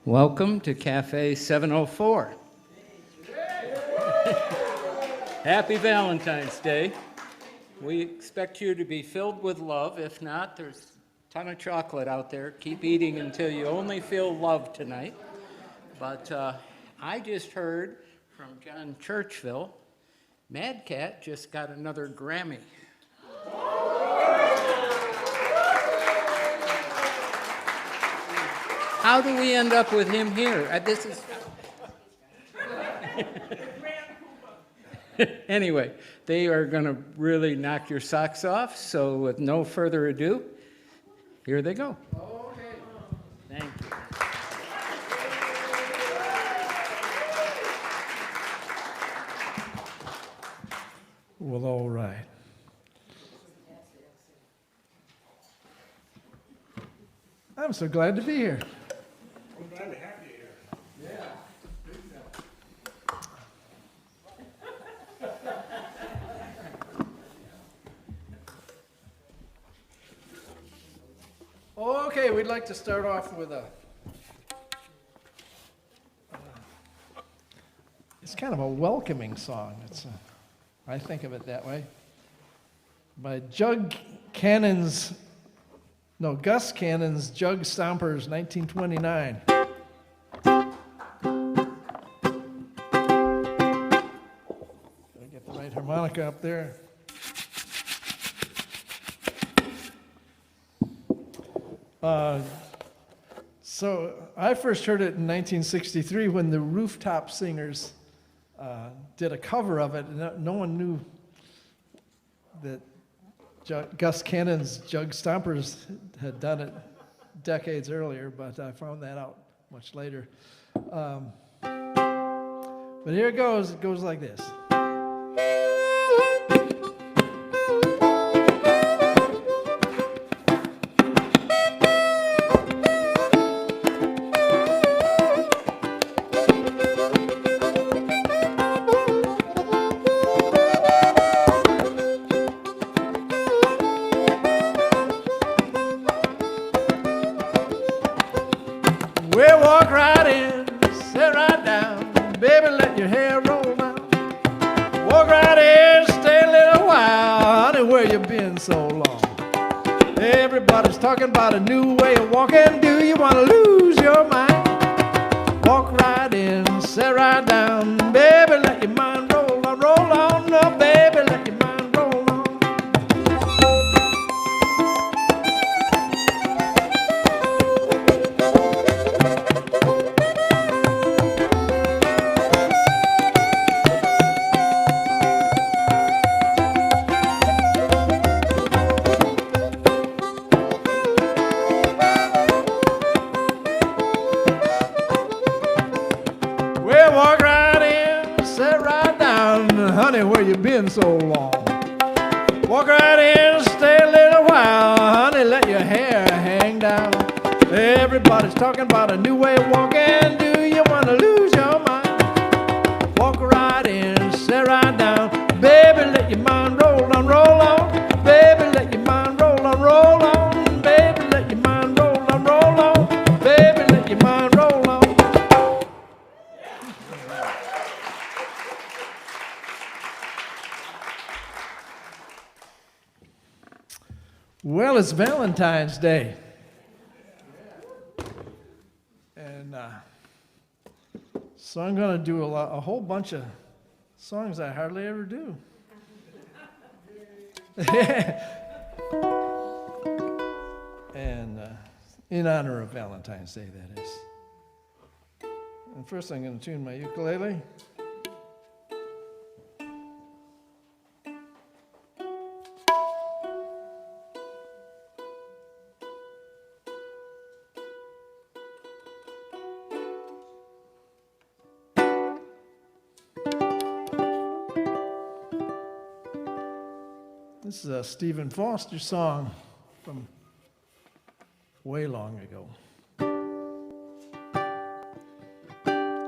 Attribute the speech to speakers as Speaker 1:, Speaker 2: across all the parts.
Speaker 1: Welcome to Cafe 704. Happy Valentine's Day. We expect you to be filled with love. If not, there's a ton of chocolate out there. Keep eating until you only feel love tonight. But I just heard from John Churchville, Madcat just got another Grammy. How do we end up with him here? This is anyway, they are going to really knock your socks off. So with no further ado, here they go. Okay. Thank you.
Speaker 2: Well, all right. I'm so glad to be here.
Speaker 3: I'm glad to have you here.
Speaker 2: Yeah. Okay, we'd like to start off with it's kind of a welcoming song. I think of it that way. By Gus Cannon's Jug Stompers, 1929. Gotta get the right harmonica up there. So I first heard it in 1963 when the Rooftop Singers did a cover of it, and no one knew that Gus Cannon's Jug Stompers had done it decades earlier, but I found that out much later. But here it goes. It goes like this. Well, walk right in, sit right down, baby, let your hair roll down. Walk right in, stay a little while, honey, where you been so long? Everybody's talking about a new way of walking. Do you want to lose your mind? Walk right in, sit right down, baby, let your mind roll on, no, baby, let your mind roll on. Well, walk right in, sit right down, honey, where you been so long? Walk right in, stay a little while, honey, let your hair hang down. Everybody's talking about a new way of walking. Do you want to lose your mind? Walk right in, sit right down, baby, let your mind roll on, baby, let your mind roll on, baby, let your mind roll on, baby, let your mind roll on. Well, it's Valentine's Day. And so I'm going to do a whole bunch of songs I hardly ever do. And in honor of Valentine's Day, that is. And first I'm going to tune my ukulele. This is a Stephen Foster song from way long ago.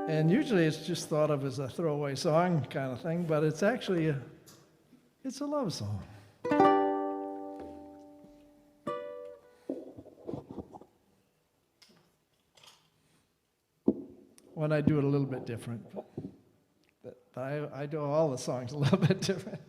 Speaker 2: And usually it's just thought of as a throwaway song kind of thing, but it's actually it's a love song. when I do it a little bit different. But I do all the songs a little bit different.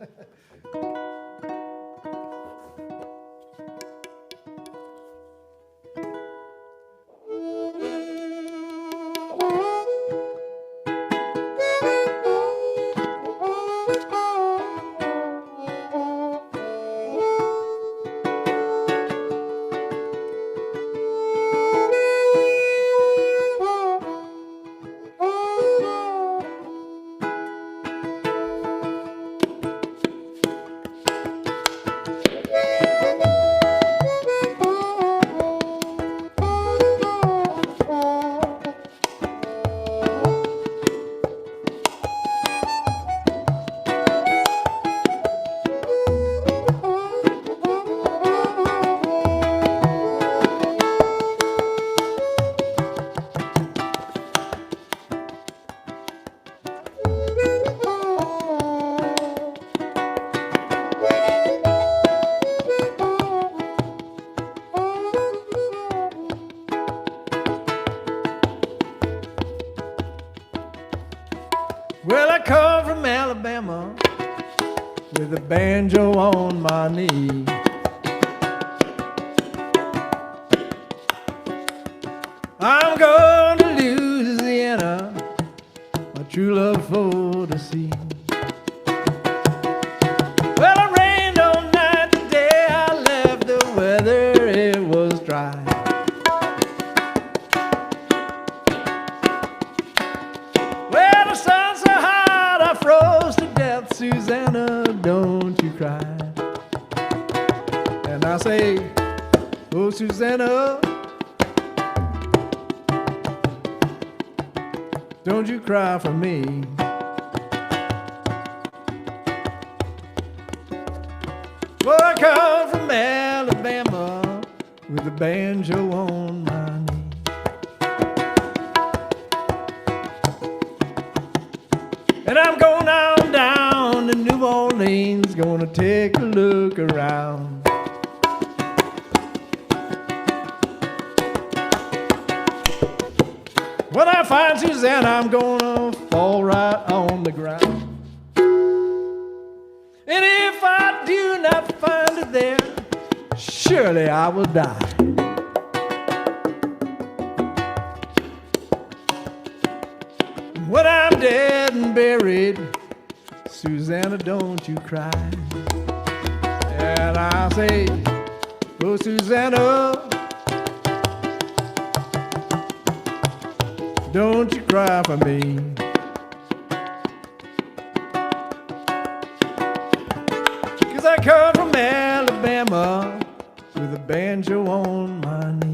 Speaker 2: Well, I come from Alabama with a banjo on my knee. I'm going to Louisiana, my true love for to see. Well, it rained all night today, I left the weather, it was dry. Well, the sun's so hot, I froze to death. Susanna, don't you cry. And I say, oh, Susanna, don't you cry for me. Well, I come from Alabama with a banjo on my knee. And I'm going on down to New Orleans, gonna take a look around. When I find Susanna, I'm gonna fall right on the ground. And if I do not find her there, surely I will die. When I'm dead and buried, Susanna, don't you cry. And I say, oh, Susanna, don't you cry for me. Cause I come from Alabama with a banjo on my knee.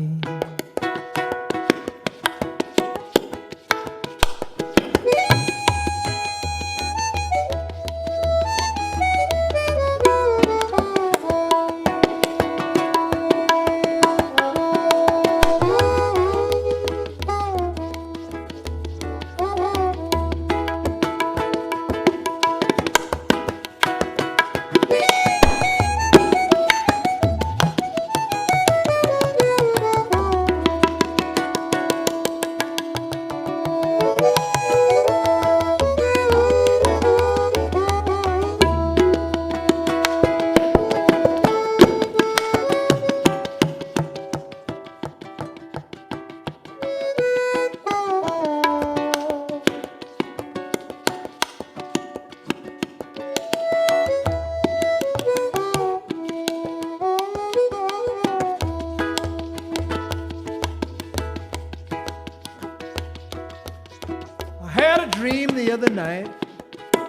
Speaker 2: I had a dream the other night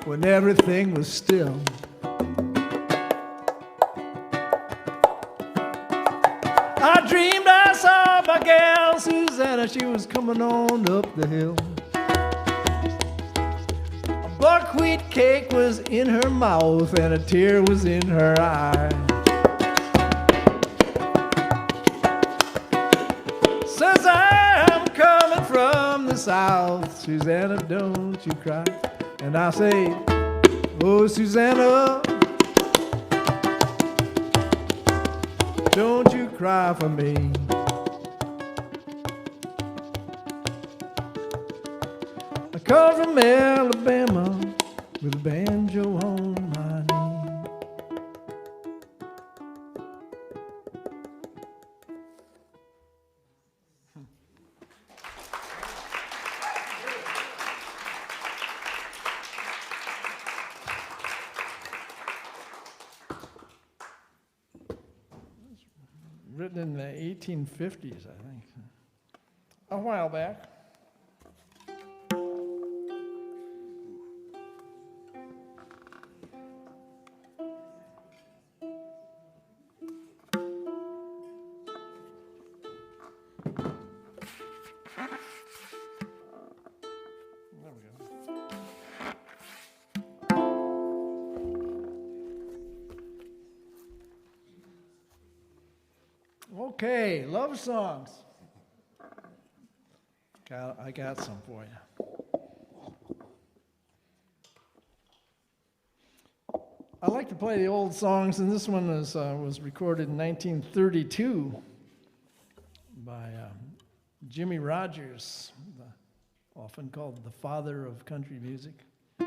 Speaker 2: when everything was still. I dreamed I saw my gal Susanna, she was coming on up the hill. A buckwheat cake was in her mouth and a tear was in her eye. Says I'm coming from the south, Susanna, don't you cry. And I say, oh, Susanna, don't you cry for me. Come from Alabama with a banjo on my knee. Written in the 1850s, I think. A while back. There we go. Okay, love songs. I got some for you. I like to play the old songs, and this one was recorded in 1932 by Jimmy Rogers, often called the father of country music. Oh,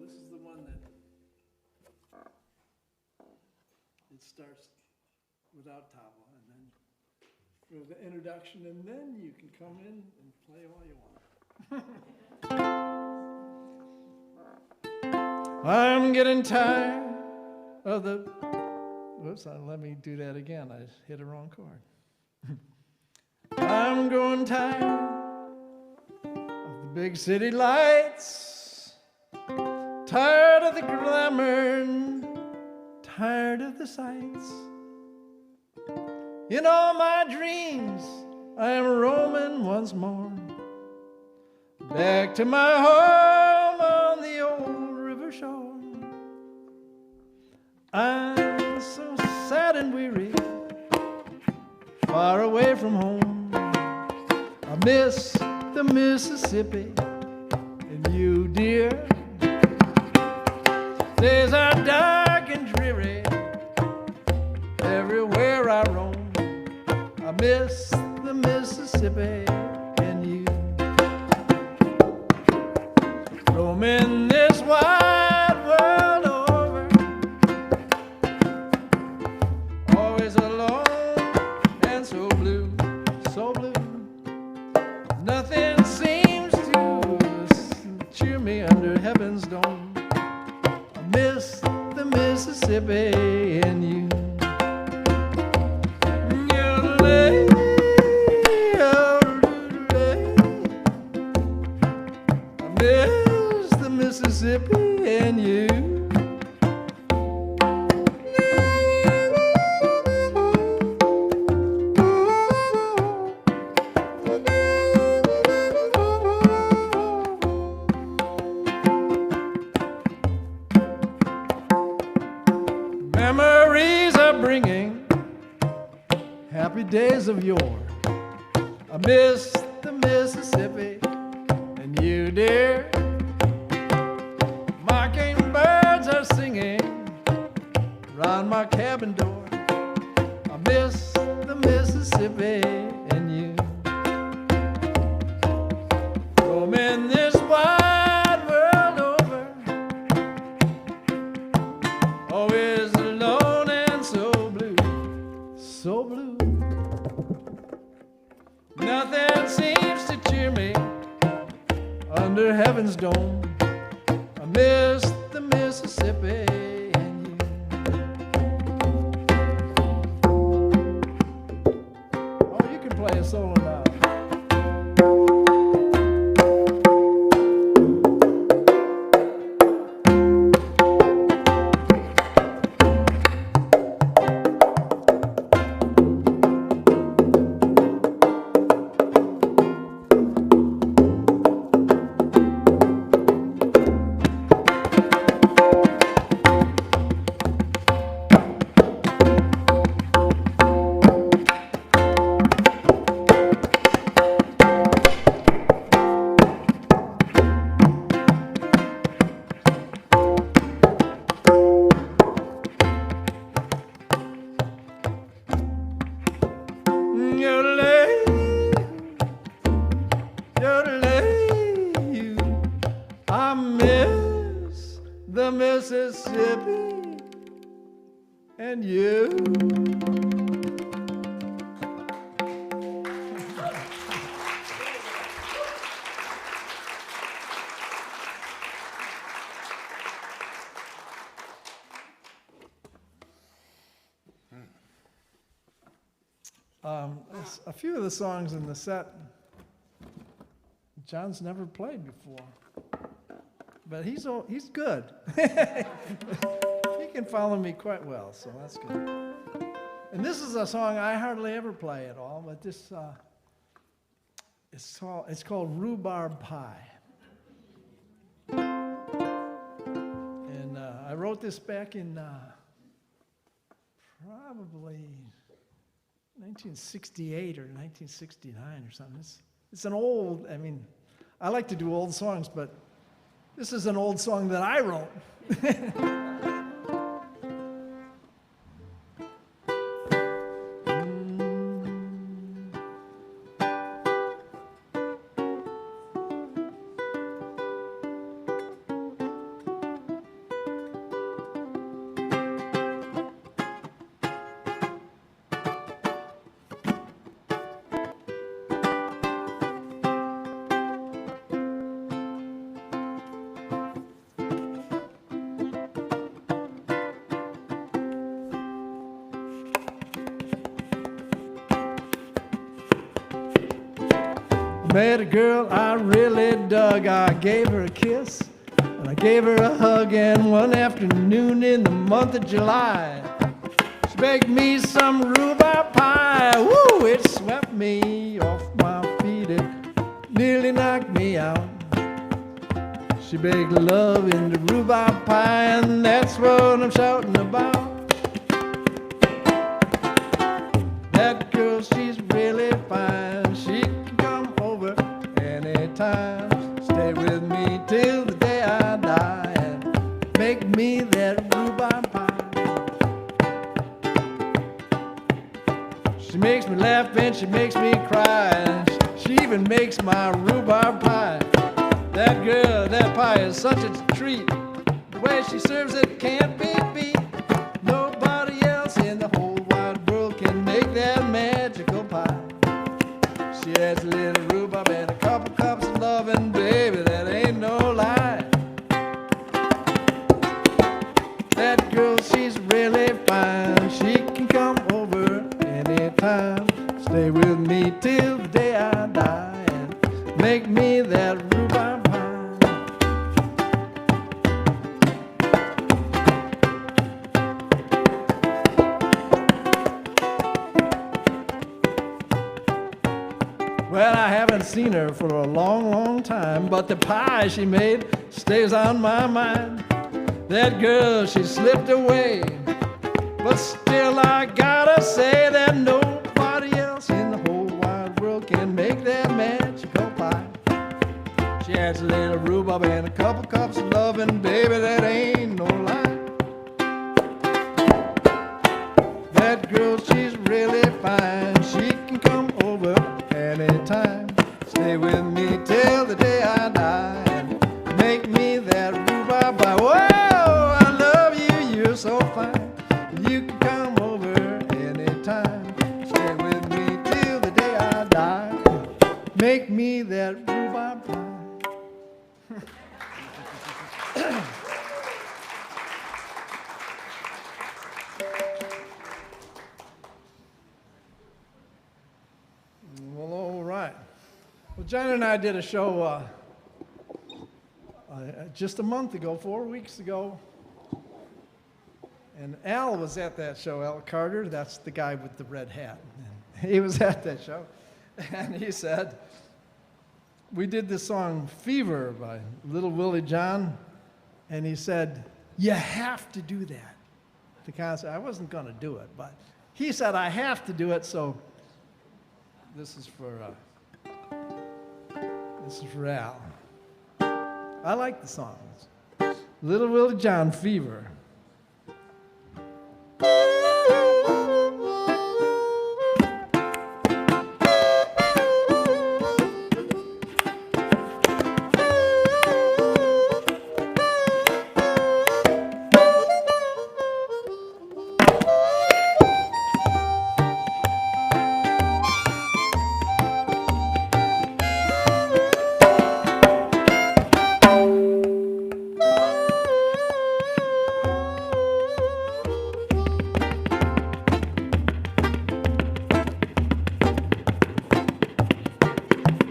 Speaker 2: this is the one that it starts without tabla, and then for the introduction, and then you can come in and play all you want. I'm getting tired of the... Whoops, let me do that again. I hit a wrong chord. I'm growing tired of the big city lights, tired of the glamour, and tired of the sights. In all my dreams, I am roaming once more, back to my home on the old river shore. I'm so sad and weary, far away from home. I miss the Mississippi and you, dear. Days are dark and dreary everywhere I roam. I miss the Mississippi and you. Roaming this wide world over, always alone and so blue, so blue. Nothing seems to cheer me under heaven's dome. I miss the Mississippi and you. Mississippi and you. Memories are bringing happy days of yore. I miss the Mississippi and you, dear. Mockingbirds are singing round my cabin door. I miss the Mississippi and you. Roaming this wide world over, always alone and so blue, so blue. Nothing seems to cheer me under heaven's dome. I miss the Mississippi and you. Oh, you can play a solo now. And you. A few of the songs in the set, John's never played before, but he's good. He can follow me quite well, so that's good. And this is a song I hardly ever play at all, but this it's called Rhubarb Pie. And I wrote this back in probably 1968 or 1969 or something. It's an old, I like to do old songs, but this is an old song that I wrote. Met a girl I really dug. I gave her a kiss, and I gave her a hug, and one afternoon in the month of July, she baked me some rhubarb pie. Woo! It swept me off my feet. It nearly knocked me out. She baked love into rhubarb pie, and that's what I'm shouting about. That girl, she's really fine. She can come over anytime. Stay with me till the day I die and make me that rhubarb pie. She makes me laugh and she makes me cry, and she even makes my rhubarb pie. That girl, that pie is such a treat. The way she serves it can't be beat. Nobody else in the whole wide world can make that magical pie. She adds a little rhubarb and a couple cups of loving, baby, that ain't no lie. That girl, she's really fine. She can come over anytime. Stay with me till the day I die and make me that rhubarb pie. Well, I haven't seen her for a long, long time, but the pie she made stays on my mind. That girl, she slipped away, but still I gotta say that nobody else in the whole wide world can make that magical pie. She adds a little rhubarb and a couple cups of loving, baby, that ain't no lie. That girl, she's really fine. She can come over anytime. Stay with me till the day I die and make me that rhubarb pie. Whoa, I love you, you're so fine. You can come over anytime. Stay with me till the day I die. Make me that rhubarb pie. Well, all right. Well, John and I did a show just a month ago, 4 weeks ago. And Al was at that show, Al Carter, that's the guy with the red hat. And he was at that show. And he said, we did this song, Fever, by Little Willie John. And he said, you have to do that. The concert, I wasn't going to do it, but he said, I have to do it, so this is for Al. I like the song. Little Willie John, Fever.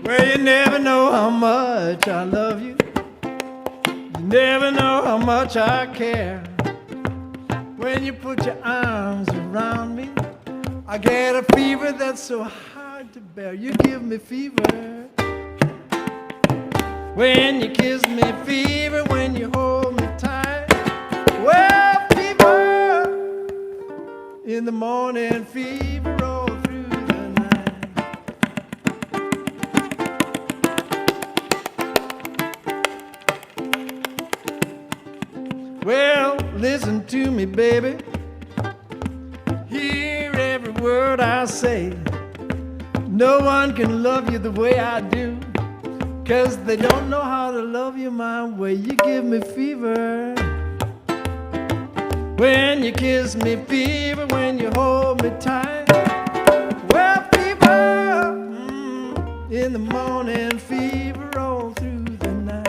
Speaker 2: Well, you never know how much I love you. You never know how much I care. When you put your arms around me, I get a fever that's so hard to bear. You give me fever when you kiss me, fever when you hold me tight. Well, fever in the morning, fever all through the night. Well, listen to me, baby. Hear every word I say. No one can love you the way I do, 'cause they don't know how to love you my way. You give me fever when you kiss me, fever when you hold me tight. Well, fever in the morning, fever all through the night.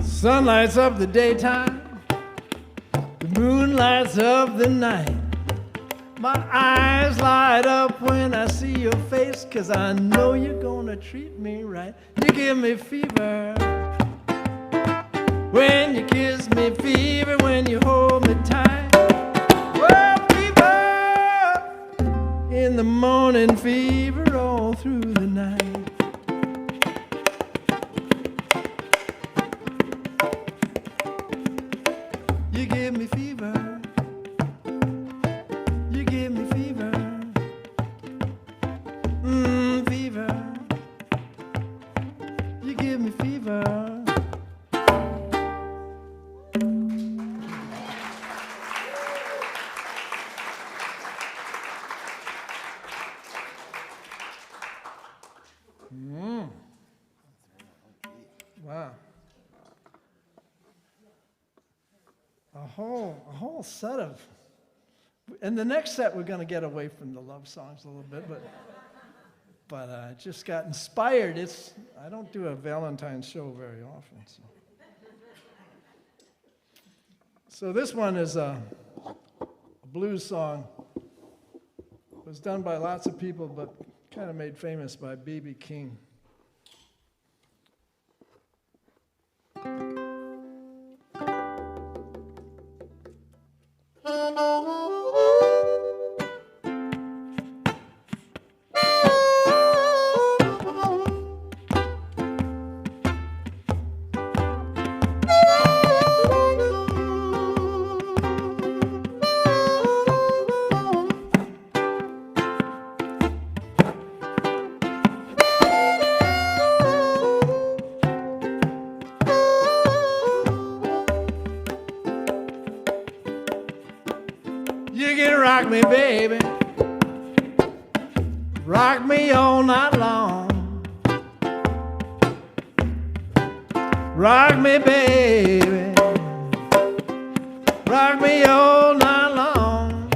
Speaker 2: Sun lights up the daytime, the moon lights up the night. My eyes light up when I see your face, 'cause I know you're gonna treat me right. You give me fever when you kiss me, fever when you hold me tight. Well, fever in the morning, fever all through the night. You give me fever. You give me fever. Fever. You give me fever. Wow. A whole set of, and the next set we're going to get away from the love songs a little bit, but I just got inspired. I don't do a Valentine's show very often. So this one is a blues song. It was done by lots of people, but kind of made famous by B.B. King. You can rock me, baby. Rock me all night long. Rock me, baby. Rock me all night long.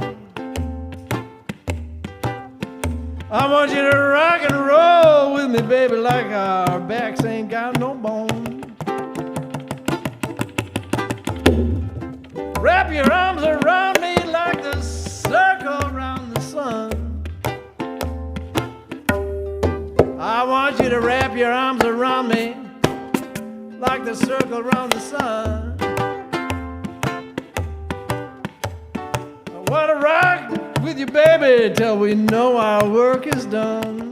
Speaker 2: I want you to rock and roll with me, baby, like our backs ain't got no bone. Wrap your arms around me like the circle around the sun. I want you to wrap your arms around me like the circle around the sun. I want to rock with you, baby, till we know our work is done.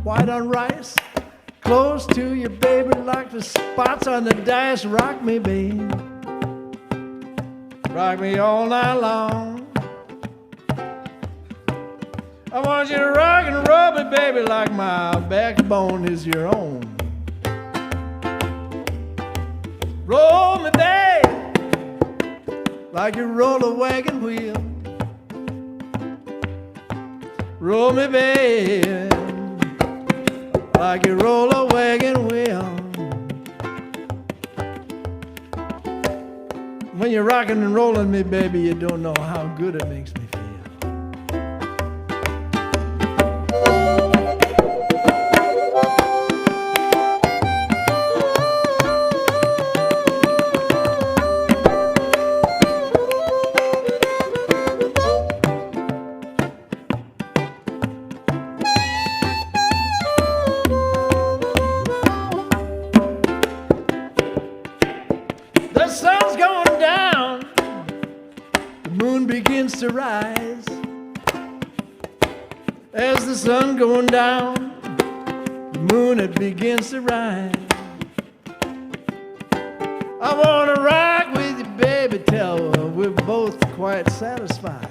Speaker 2: white on rice. Close to you, baby, like the spots on the dice. Rock me, babe. Rock me all night long. I want you to rock and roll me, baby, like my backbone is your own. Roll me, babe, like you roll a wagon wheel. Roll me, babe, like you roll a wagon wheel. When you're rocking and rolling me, baby, you don't know how good it makes me feel. The sun's going down, the moon begins to rise. As the sun going down, the moon it begins to rise. I wanna rock with you, baby, till we're both quite satisfied.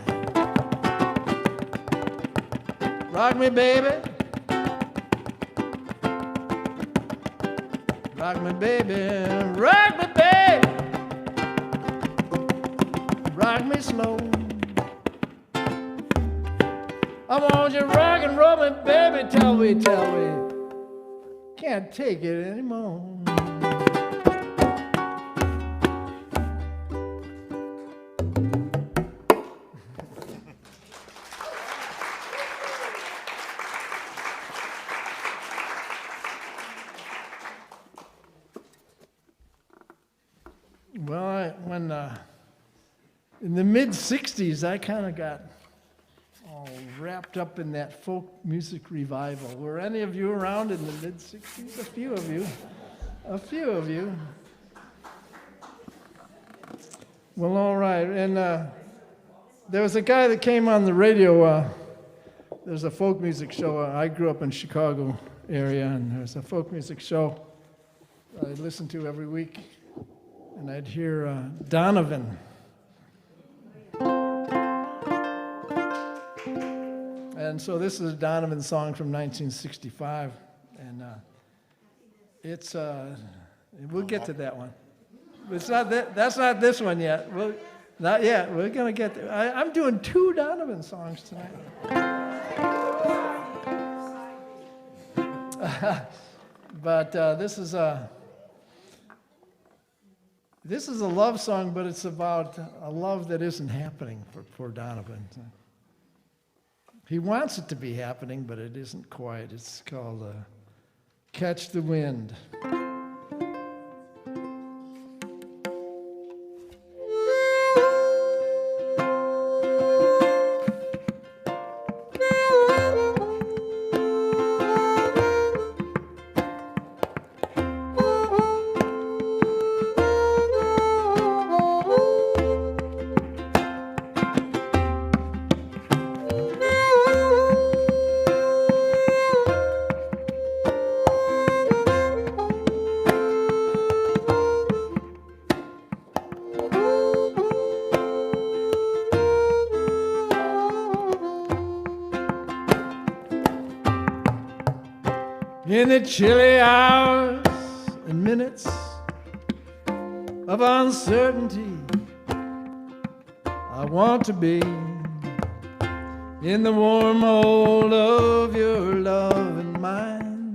Speaker 2: Rock me, baby. Rock me, baby. Rock me, baby. Rock me slow. I want you to rock and roll me, baby, till we can't take it anymore. Well, when in the mid-'60s, I kind of got all wrapped up in that folk music revival. Were any of you around in the mid-'60s? A few of you. A few of you. Well, all right. And there was a guy that came on the radio. There's a folk music show. I grew up in Chicago area, and there's a folk music show I listened to every week. And I'd hear Donovan. And so this is a Donovan song from 1965. And it's, we'll get to that one. It's not that's not this one yet. Not yet. We're going to get there. I'm doing 2 Donovan songs tonight. But this is a love song, but it's about a love that isn't happening for Donovan. He wants it to be happening, but it isn't quite. It's called Catch the Wind. In the chilly hours and minutes of uncertainty, I want to be in the warm hold of your love and mine,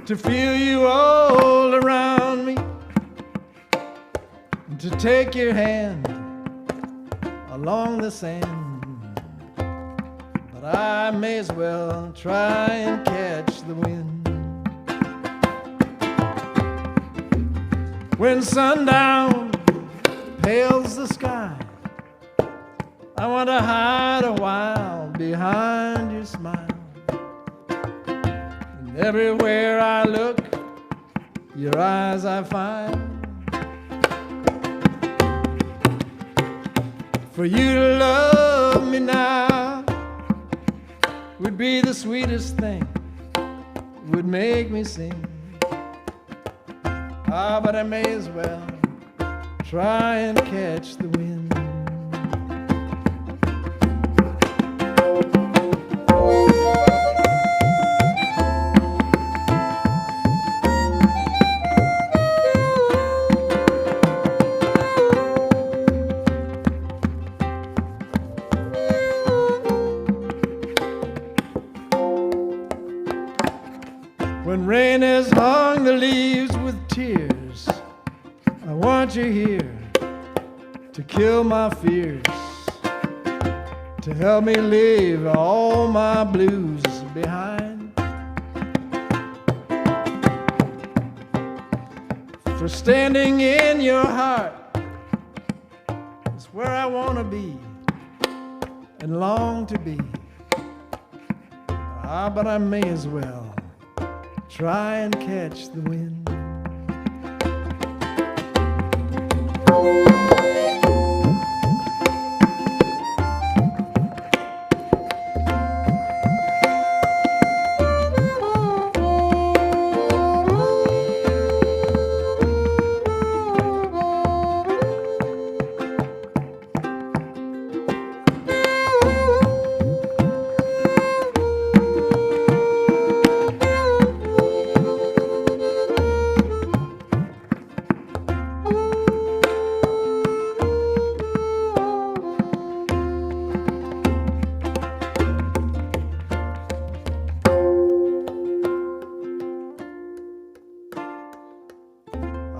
Speaker 2: to feel you all around me, and to take your hand along the sand. But I may as well try and catch the wind. When sundown pales the sky, I want to hide a while behind your smile. And everywhere I look, your eyes I find. For you to love me now be the sweetest thing, would make me sing. Ah, but I may as well try and catch the wind. When rain has hung the leaves with tears, I want you here to kill my fears, to help me leave all my blues behind. For standing in your heart is where I want to be and long to be. Ah, but I may as well try and catch the wind.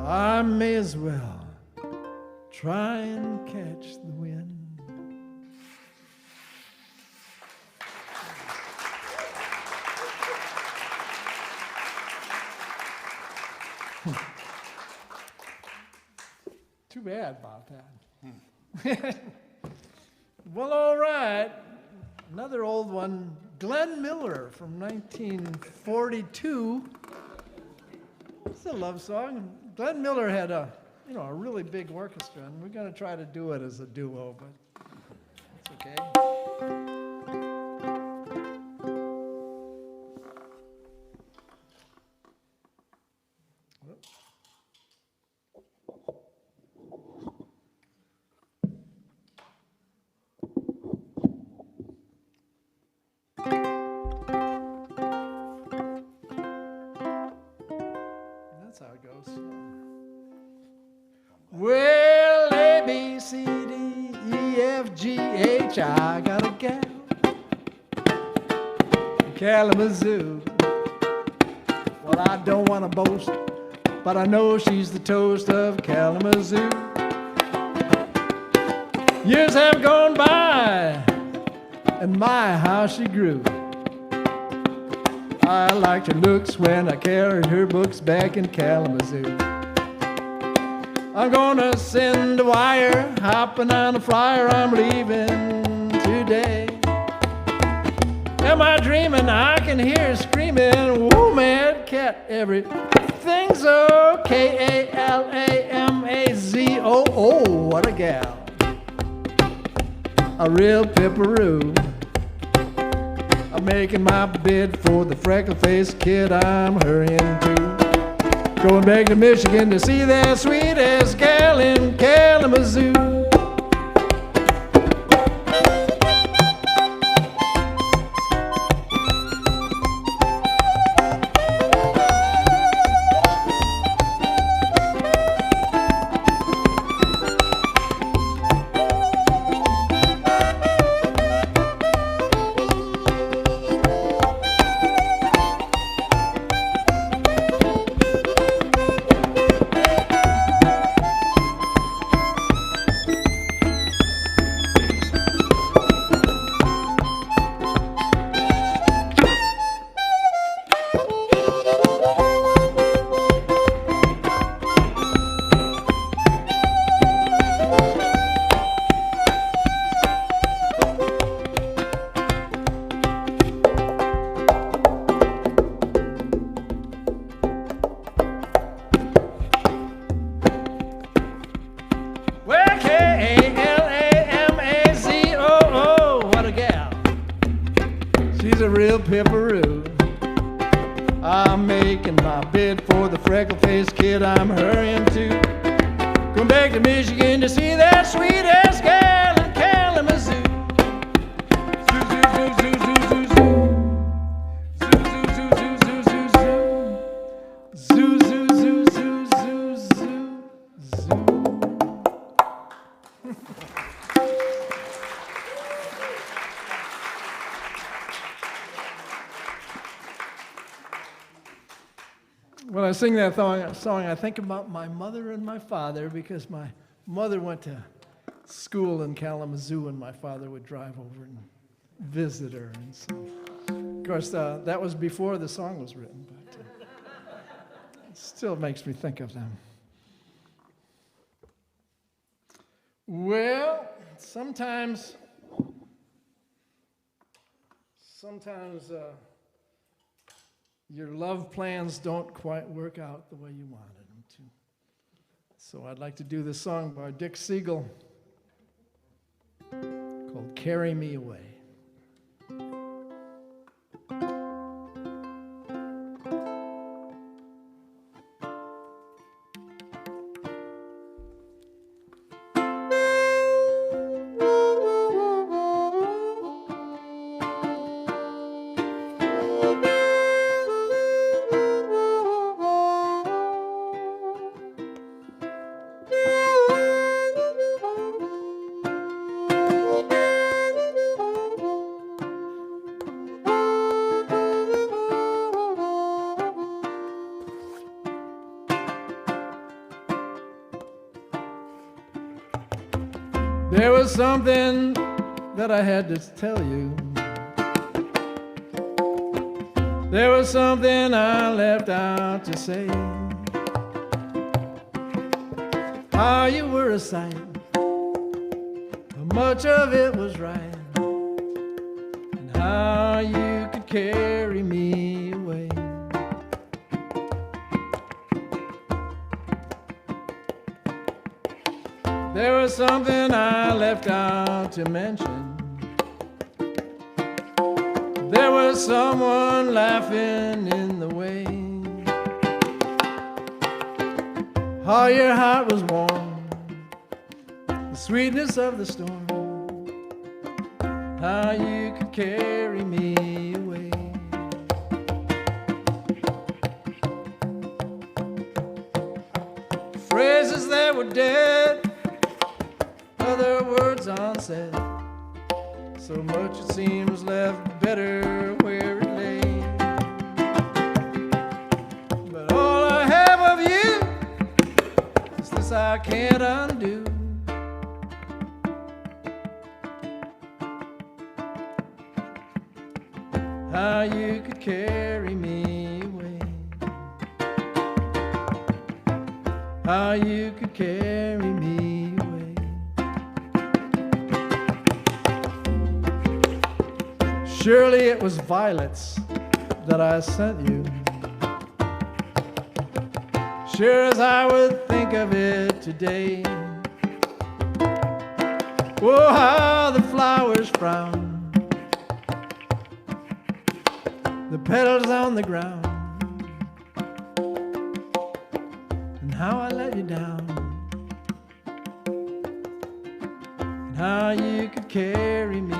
Speaker 2: I may as well try and catch the wind. Too bad about that. Well, all right. Another old one, Glenn Miller from 1942. It's a love song. Glenn Miller had a really big orchestra, and we're going to try to do it as a duo, but it's okay. That's how it goes. Well, A, B, C, D, E, F, G, H, I got a gal in Kalamazoo. Well, I don't want to boast, but I know she's the toast of Kalamazoo. Years have gone by, and my, how she grew. I liked her looks when I carried her books back in Kalamazoo. I'm gonna send a wire, hopping on a flyer, I'm leaving today. Am I dreaming? I can hear her screaming, woo, Madcat, everything's okay, Kalamazoo, what a gal. A real pipperoo. I'm making my bid for the freckle-faced kid I'm hurrying to. Going back to Michigan to see that sweetest gal in Kalamazoo. When I sing that song, I think about my mother and my father, because my mother went to school in Kalamazoo and my father would drive over and visit her. And so, of course, that was before the song was written, but it still makes me think of them. Well, sometimes your love plans don't quite work out the way you wanted them to. So I'd like to do this song by Dick Siegel called Carry Me Away. There was something that I had to tell you. There was something I left out to say. How you were a sight, how much of it was right, and how you could carry me away. There was something I left out to mention. There was someone laughing in the way. How your heart was warm, the sweetness of the storm, how you could carry me away. Phrases that were dead, other words unsaid, so much it seems left better where it lay. But all I have of you is this I can't undo. How you could carry me away, how you could carry me away. Surely it was violets that I sent you. Sure as I would think of it today. Oh, how the flowers frown, the petals on the ground, and how I let you down, and how you could carry me.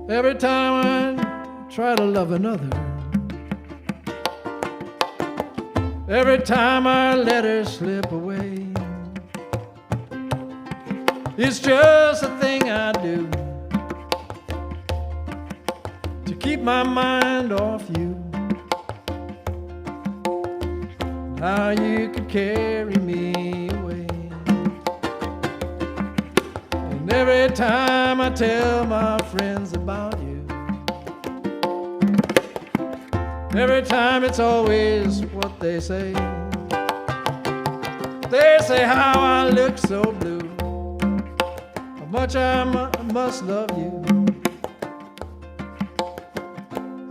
Speaker 2: Every time I try to love another, every time I let her slip away, it's just a thing I do to keep my mind off you. How you could carry me away, and And every time I tell my friends about you, every time it's always what they say. They say how I look so blue, how much I must love you,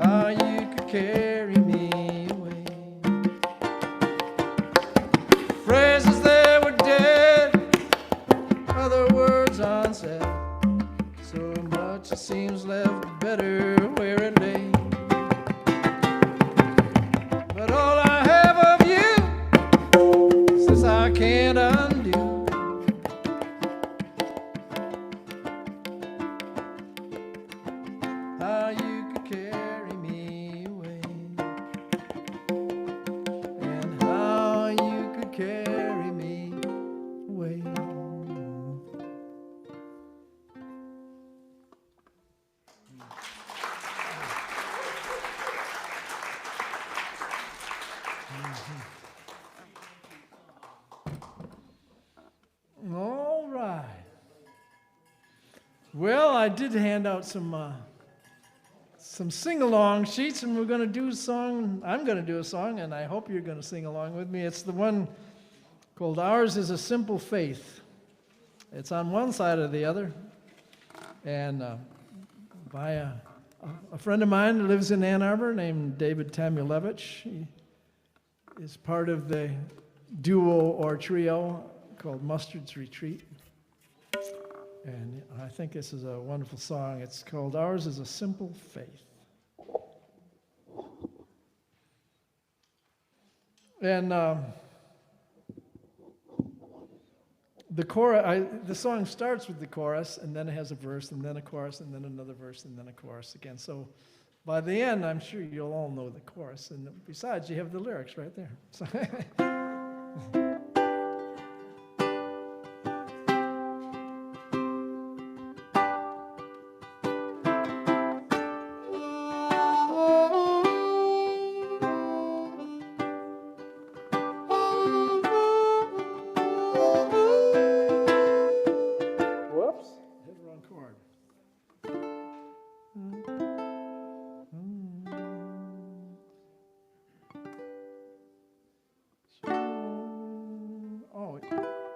Speaker 2: how you could carry me away. Phrases that were dead, other words unsaid, so much it seems left better where it lay. But all I have of you, since I can't undo, how you could carry me away, and how you could carry me away. All right. Well, I did hand out some sing-along sheets, and we're going to do a song. I'm going to do a song, and I hope you're going to sing along with me. It's the one called "Ours is a Simple Faith." It's on one side or the other, and by a friend of mine who lives in Ann Arbor named David Tamulevich. He is part of the duo or trio called Mustard's Retreat. And I think this is a wonderful song. It's called "Ours is a Simple Faith." And the song starts with the chorus, and then it has a verse, and then a chorus, and then another verse, and then a chorus again. So by the end, I'm sure you'll all know the chorus. And besides, you have the lyrics right there. So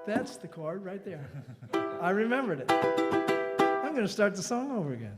Speaker 2: that's the chord right there. I remembered it. I'm going to start the song over again.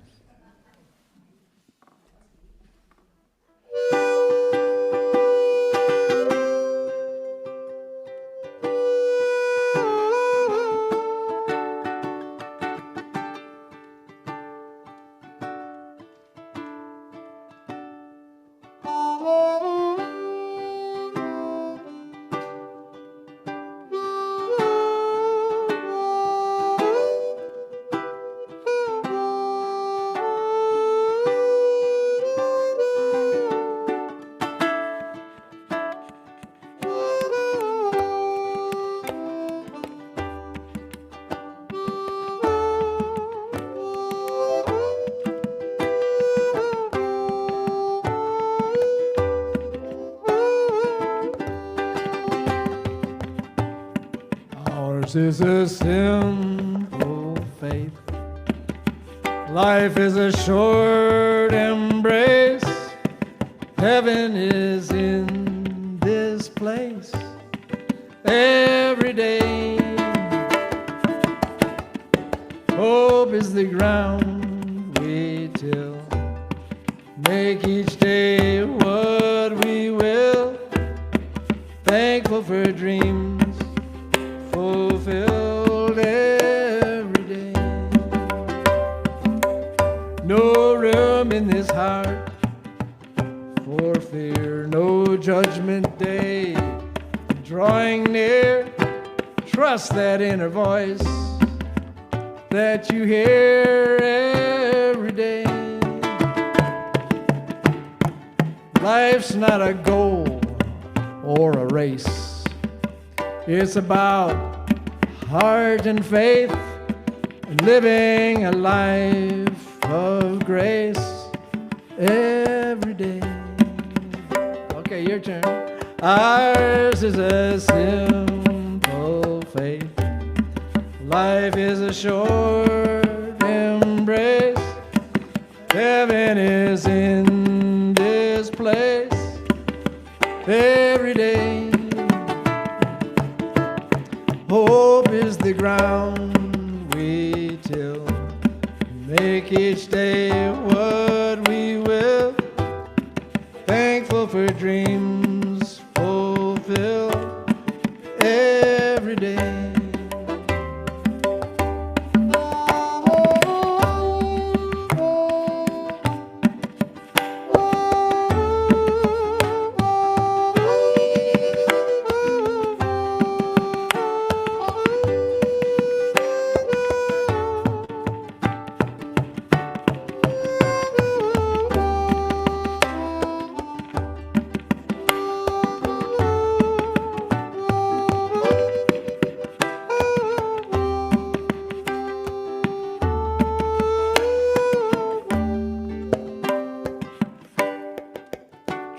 Speaker 2: Ours is a simple faith. Life is a short embrace. Heaven is in this place every day. Hope is the ground we till. Make each day what we will. Thankful for dreams fulfilled every day. No room in this heart for fear, no judgment day drawing near. Trust that inner voice that you hear every day. Life's not a goal or a race. It's about heart and faith and living a life of grace every day. Okay, your turn. Ours is a simple faith. Life is a short embrace. Heaven is in this place every day. Hope is the ground we till. Make each day what we will. Thankful for dreams fulfilled every day.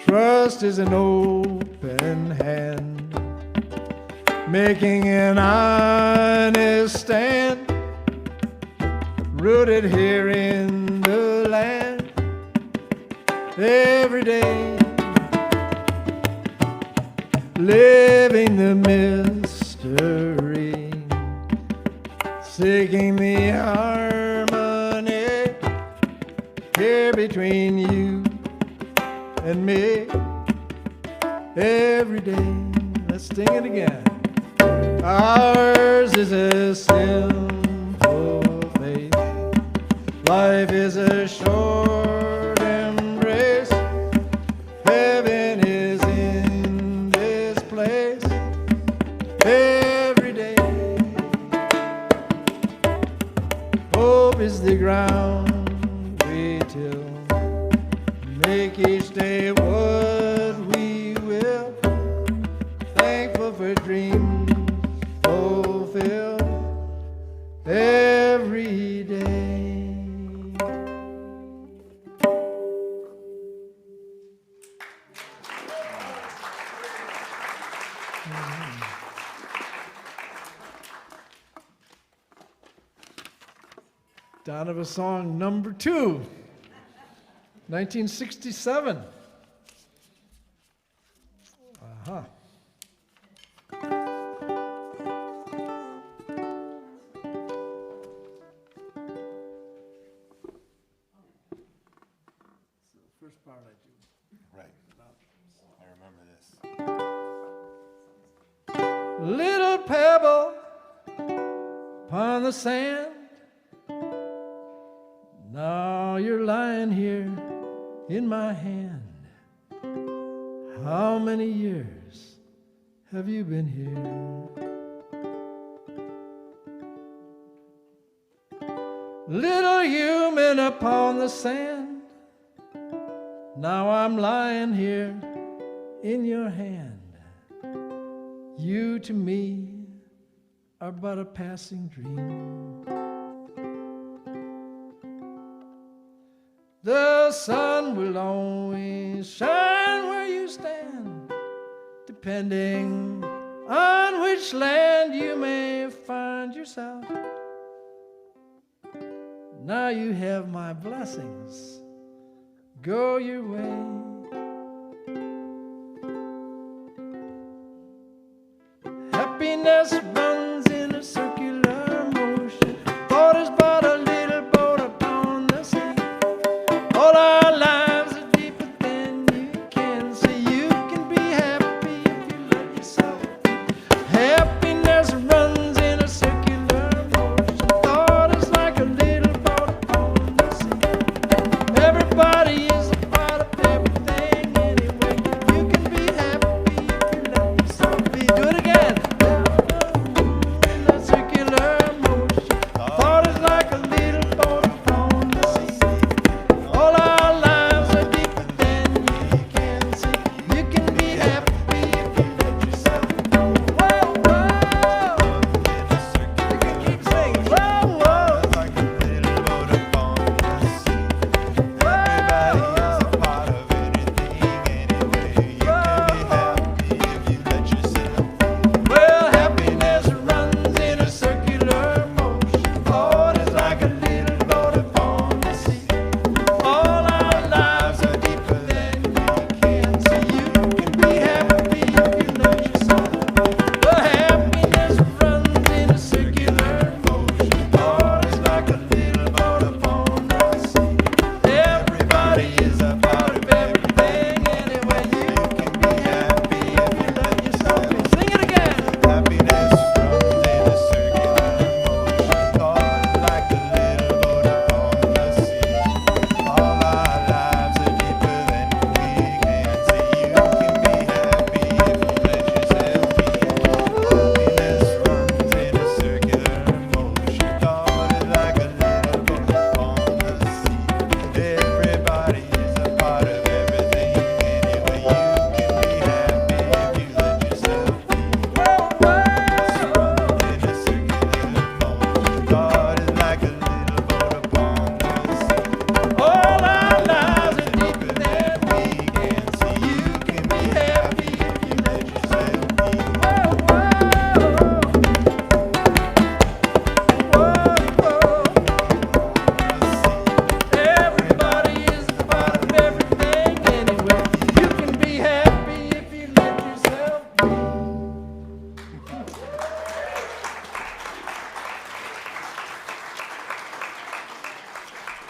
Speaker 2: Trust is an open hand, making an honest stand, rooted here in the land every day, living the mystery, seeking the harmony here between you and me every day. Let's sing it again. Ours is a simple faith. Life is a short embrace. Heaven is in this place every day. Hope is the ground we till. Make each day what we will. Thankful for dreams fulfilled every day. Donovan song number 2. 1967. Uh-huh. First part I do.
Speaker 4: Right. I remember this.
Speaker 2: Little pebble upon the sand. Now you're lying here in my hand. How many years have you been here? Little human upon the sand. Now I'm lying here in your hand. You to me are but a passing dream. The sun will always shine where you stand, depending on which land you may find yourself. Now you have my blessings. Go your way. Happiness runs in a circular motion. Thought is but a little boat upon the sea. All our lives are deeper than you can see. You can be happy if you let yourself. Happiness runs in a circular motion. Thought is like a little boat upon the sea. Everybody is a part of everything.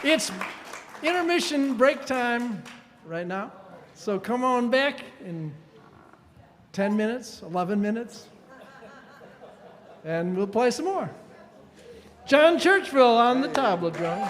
Speaker 2: It's intermission break time right now. So come on back in 10 minutes, 11 minutes, and we'll play some more. John Churchville on the tabla drum.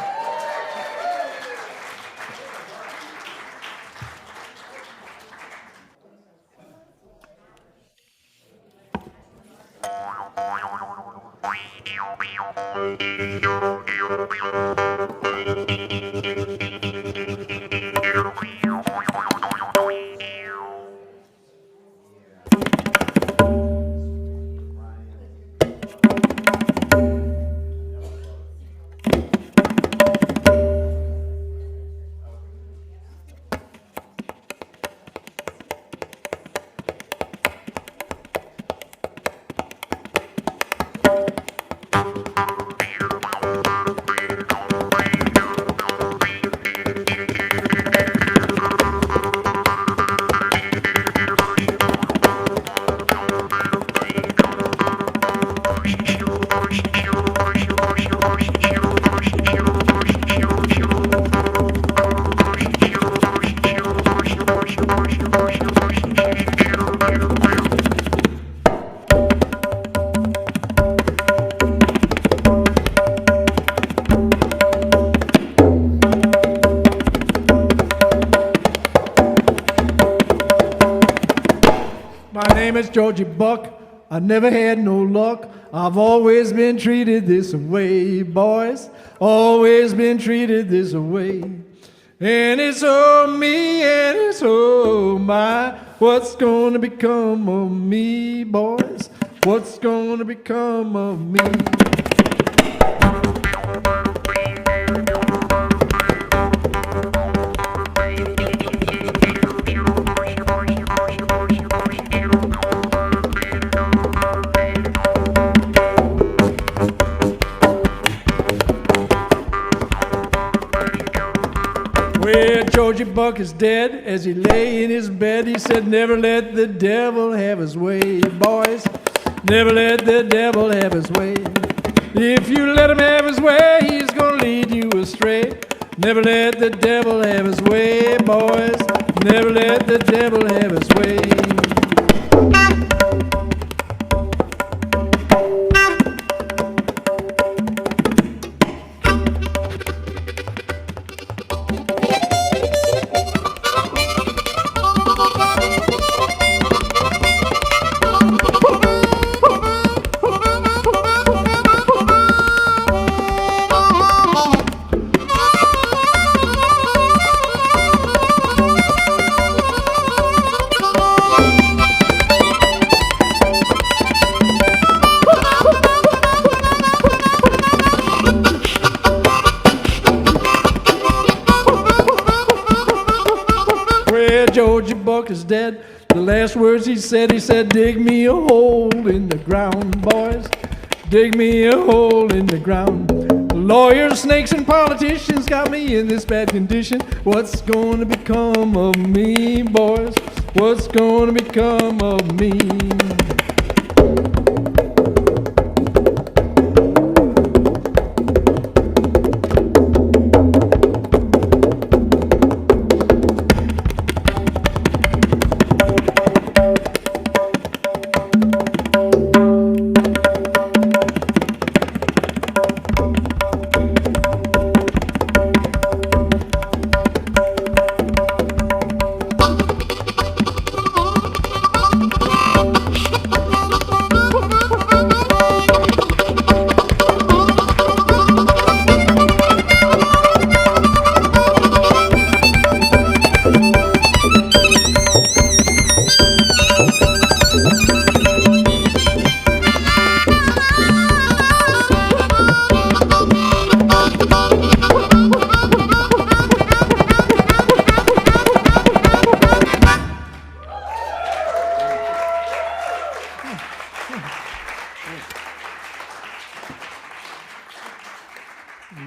Speaker 2: Georgie Buck, I never had no luck. I've always been treated this way, boys. Always been treated this way. And it's oh me and it's oh my. What's gonna become of me, boys? What's gonna become of me? Georgie Buck is dead. As he lay in his bed, he said, never let the devil have his way, boys. Never let the devil have his way. If you let him have his way, he's gonna lead you astray. Never let the devil have his way, boys. Never let the devil have his way. Georgie Buck is dead. The last words he said, dig me a hole in the ground, boys. Dig me a hole in the ground. Lawyers, snakes, and politicians got me in this bad condition. What's going to become of me, boys? What's going to become of me?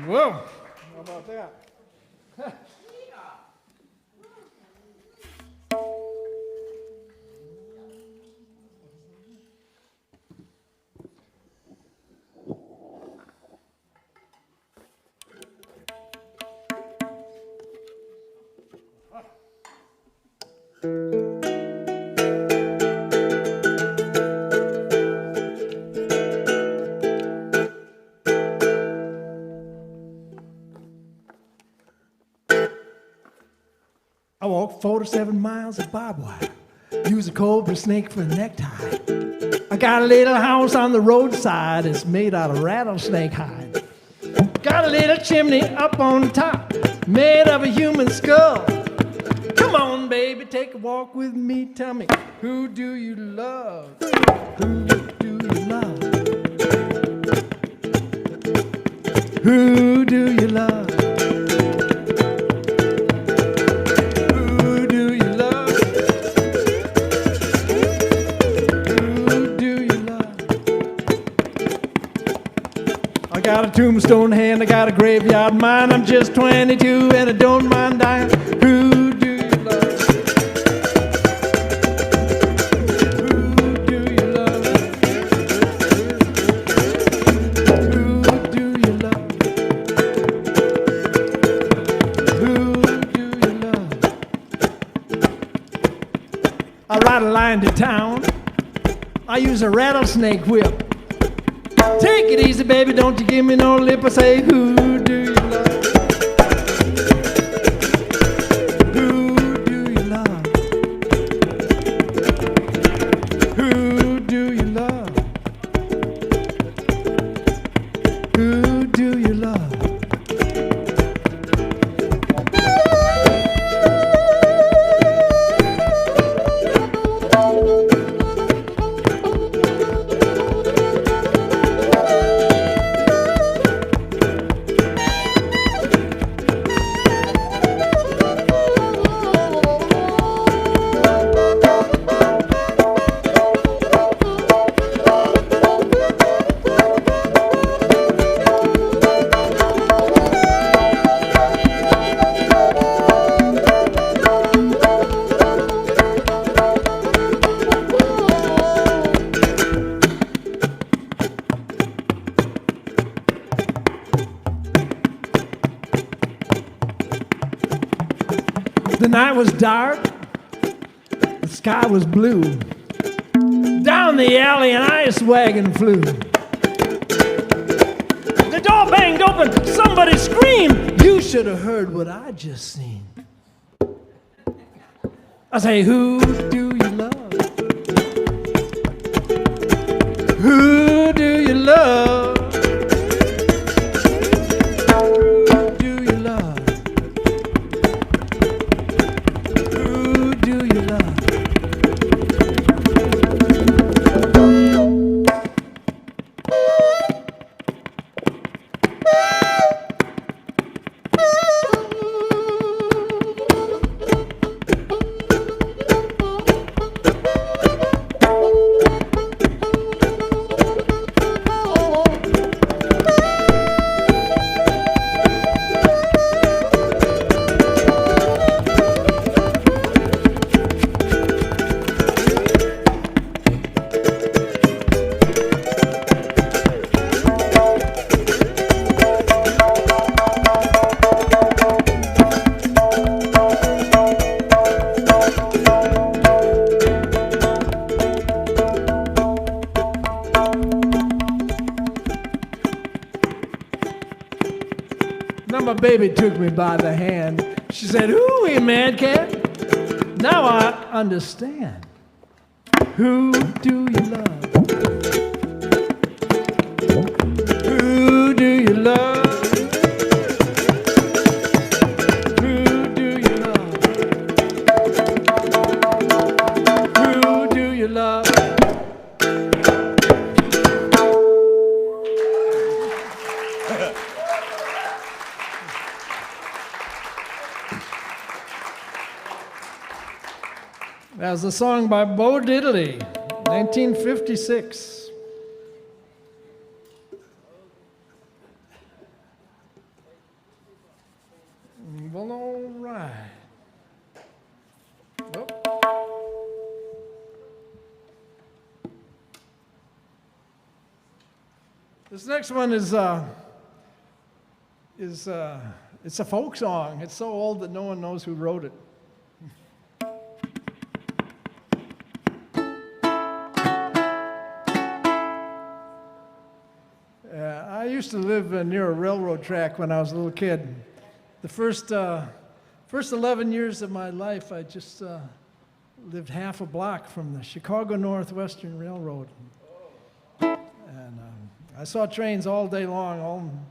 Speaker 2: Whoa, how about that? I walk 47 miles of barbed wire. Use a cobra snake for a necktie. I got a little house on the roadside. It's made out of rattlesnake hide. Got a little chimney up on top, made of a human skull. Come on, baby, take a walk with me. Tell me, who do you love? Who do you love? Who do you love? Who do you love? Who do you love? I got a tombstone hand, I got a graveyard mind. I'm just 22 and I don't mind dying. Who do you love? Who do you love? Who do you love? Who do you love? I ride a line to town. I use a rattlesnake whip. Take it easy, baby, don't you give me no lip. I say, who do you love? Who do you love? Who do you love? Who do you love? The night was dark, the sky was blue. Down the alley an ice wagon flew. The door banged open, somebody screamed. You should have heard what I just seen. I say, who do you love? Who do you love? Who do you love? Who do you love? Now my baby took me by the hand. She said, "Ooh, Madcat, now I understand. Who do you love? Who do you love? Who do you love? Who do you love?" That was a song by Bo Diddley, 1956. Well, all right. This next one is it's a folk song. It's so old that no one knows who wrote it. I used to live near a railroad track when I was a little kid. The first First 11 years of my life, I just lived half a block from the Chicago Northwestern Railroad. And I saw trains all day long,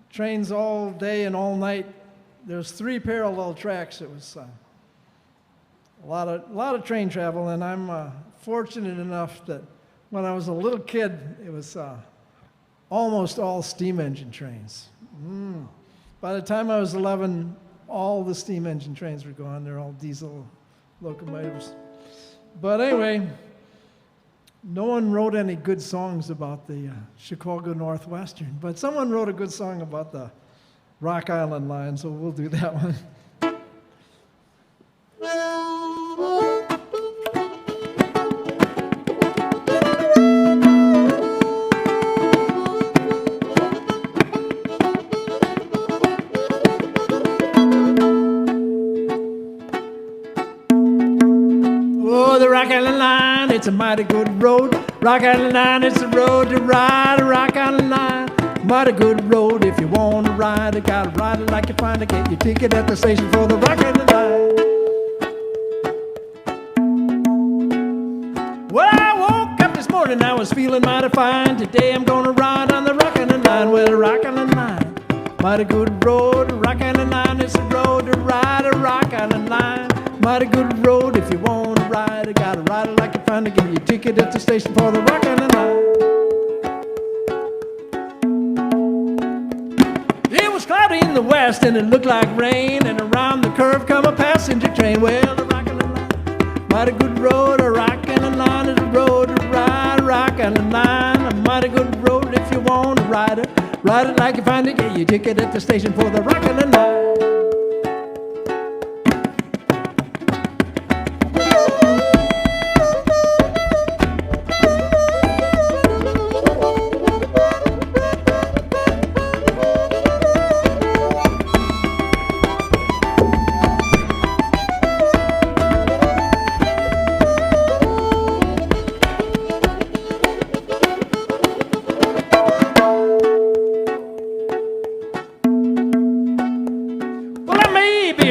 Speaker 2: trains all day and all night. There's 3 parallel tracks. It was a lot of train travel, and I'm fortunate enough that when I was a little kid, it was almost all steam engine trains. By the time I was 11, all the steam engine trains were gone. They're all diesel locomotives. But anyway, no one wrote any good songs about the Chicago Northwestern, but someone wrote a good song about the Rock Island line, so we'll do that one. Oh, the Rock Island line, it's a mighty good road. Rock Island line, it's the road to ride. Rock Island line, mighty good road. If you want to ride it, gotta ride it like you find it. Get your ticket at the station for the Rock Island line. Well, I woke up this morning, I was feeling mighty fine. Today I'm gonna ride on the Rock Island line. Well, the Rock Island line, mighty good road. Rock Island line, it's the road to ride. A Rock Island line, mighty good road. If you want to ride it, gotta ride it like you find it. Get your ticket at the station for the Rock Island line. It was cloudy in the west and it looked like rain, and around the curve come a passenger train. Well, the Rock Island line, mighty good road. A Rock Island line is a road to ride. A Rock Island line, a mighty good road. If you want to ride it like you find it. Get your ticket at the station for the Rock Island line.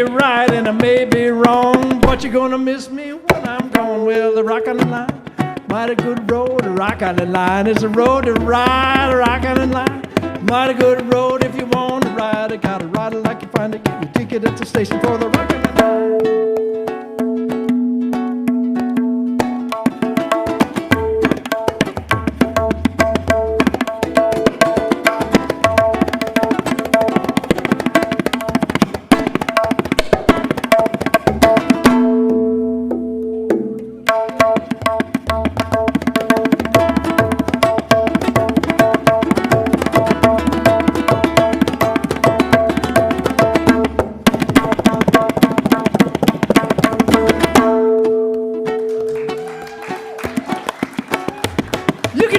Speaker 2: Right and I may be wrong, but you're gonna miss me when I'm gone. Well, the Rock Island line, mighty good road. The Rock Island line is a road to ride. The Rock Island line, mighty good road. If you want to ride it, gotta ride it like you find it. Get your ticket at the station for the Rock Island line.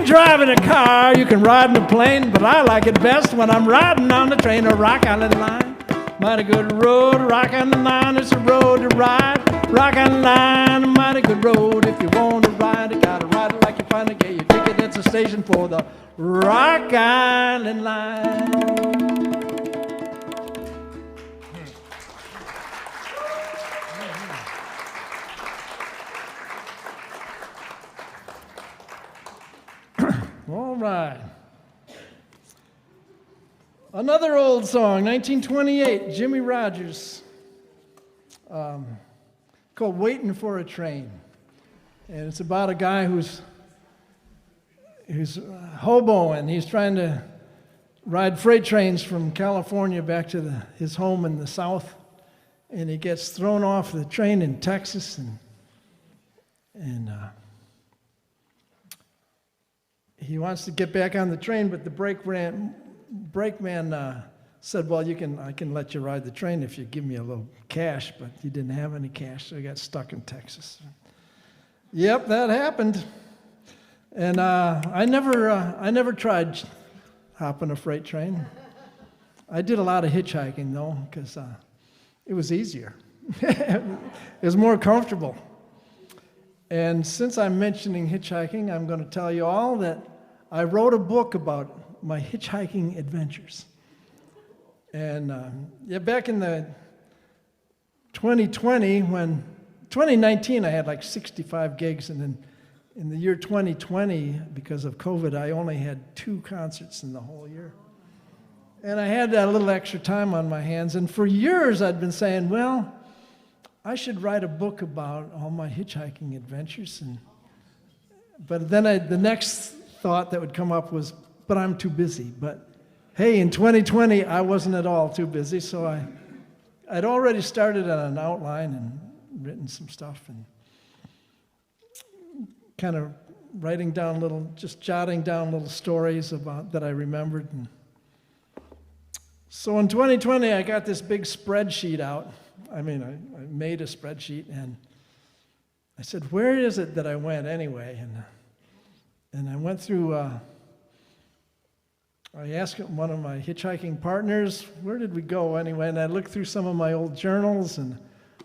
Speaker 2: Drive in a car, you can ride in a plane, but I like it best when I'm riding on the train. A Rock Island line, mighty good road. Rock Island line, it's a road to ride. Rock Island line, a mighty good road. If you want to ride it, gotta ride it like you find it. Get your ticket at the station for the Rock Island line. All right. Another old song, 1928, Jimmy Rogers, called Waiting for a Train. And it's about a guy who's hoboing. He's trying to ride freight trains from California back to his home in the South. And he gets thrown off the train in Texas, and he wants to get back on the train, but the brakeman said, well, I can let you ride the train if you give me a little cash, but he didn't have any cash, so he got stuck in Texas. Yep, that happened. And I never tried hopping a freight train. I did a lot of hitchhiking, though, because it was easier. It was more comfortable. And since I'm mentioning hitchhiking, I'm going to tell you all that I wrote a book about my hitchhiking adventures. And back in the 2019, I had like 65 gigs, and then in the year 2020, because of COVID, I only had 2 concerts in the whole year. And I had a little extra time on my hands, and for years I'd been saying, well, I should write a book about all my hitchhiking adventures. But then the next thought that would come up was, but I'm too busy. But hey, in 2020, I wasn't at all too busy, so I'd already started on an outline and written some stuff and kind of just jotting down little stories about that I remembered. And so in 2020, I got this big spreadsheet out. I made a spreadsheet, and I said, where is it that I went anyway? And I went through, I asked one of my hitchhiking partners, where did we go anyway? And I looked through some of my old journals, and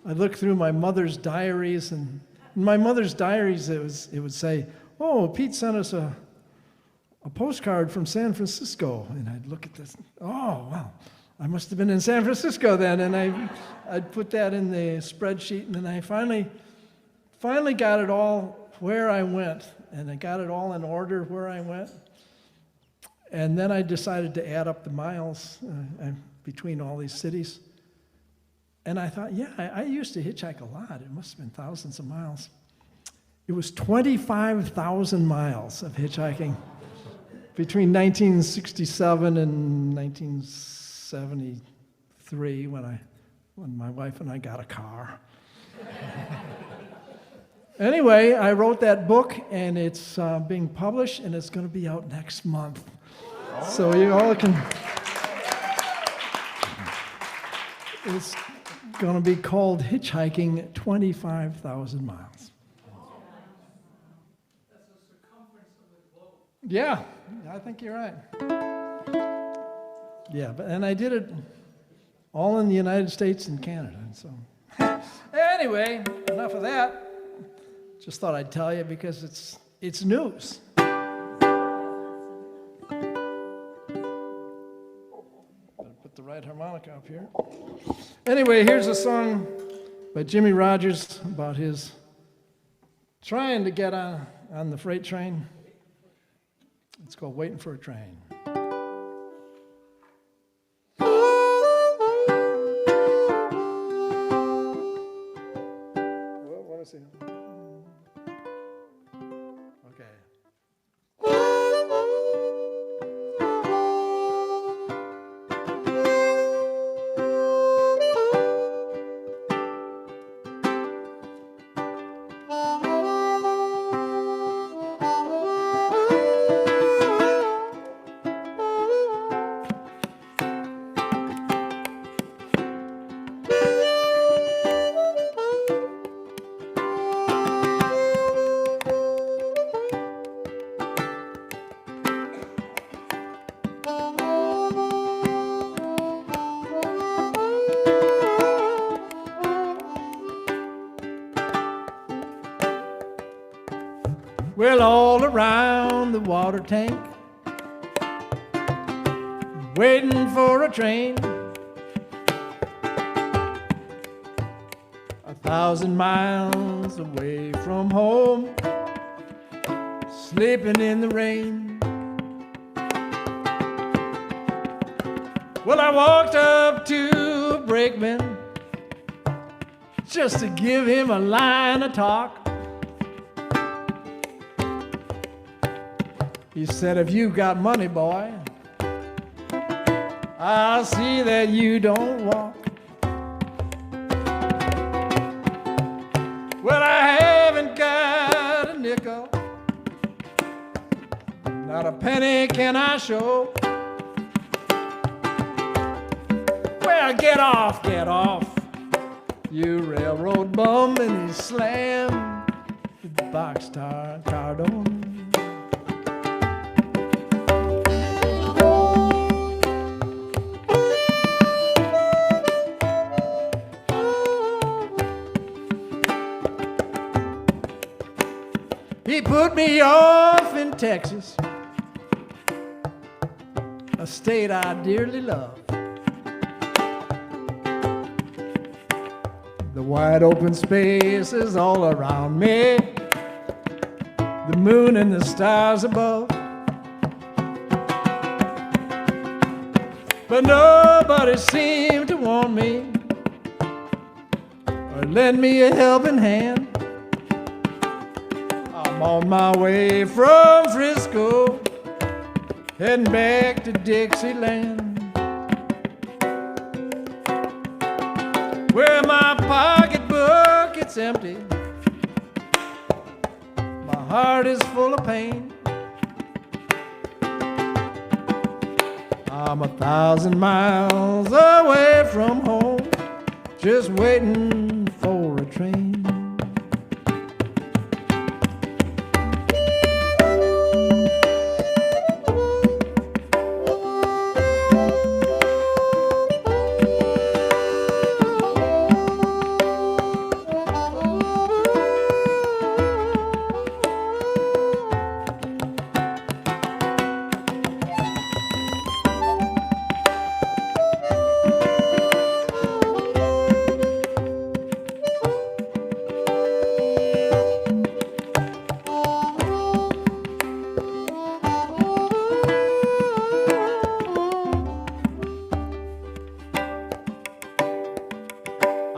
Speaker 2: I looked through my mother's diaries, and in my mother's diaries, it would say, oh, Pete sent us a postcard from San Francisco. And I'd look at this, oh, well, I must have been in San Francisco then. And I'd put that in the spreadsheet, and then I finally got it all where I went, and I got it all in order where I went. And then I decided to add up the miles between all these cities. And I thought, yeah, I used to hitchhike a lot. It must have been thousands of miles. It was 25,000 miles of hitchhiking between 1967 and 1973 when my wife and I got a car. Anyway, I wrote that book, and it's being published, and it's going to be out next month. So you all can... It's going to be called Hitchhiking 25,000 Miles.
Speaker 1: That's the circumference of the globe.
Speaker 2: Yeah, I think you're right. Yeah, and I did it all in the United States and Canada. And so, anyway, enough of that. Just thought I'd tell you because it's news. Put the right harmonica up here. Anyway, here's a song by Jimmy Rogers about his trying to get on the freight train. It's called Waiting for a Train. What is it? Okay. Well, all around the water tank, waiting for a train. 1,000 miles away from home, sleeping in the rain. Well, I walked up to a brakeman just to give him a line of talk. He said, if you got money, boy, I'll see that you don't walk. Well, I haven't got a nickel, not a penny can I show. Well, get off, you railroad bum. And he slammed the boxcar car door. He put me off in Texas, a state I dearly love. the wide open spaces all around me, the moon and the stars above. But nobody seemed to want me or lend me a helping hand. I'm on my way from Frisco, heading back to Dixieland, where my pocketbook it's empty, my heart is full of pain. I'm 1,000 miles away from home, just waiting for a train.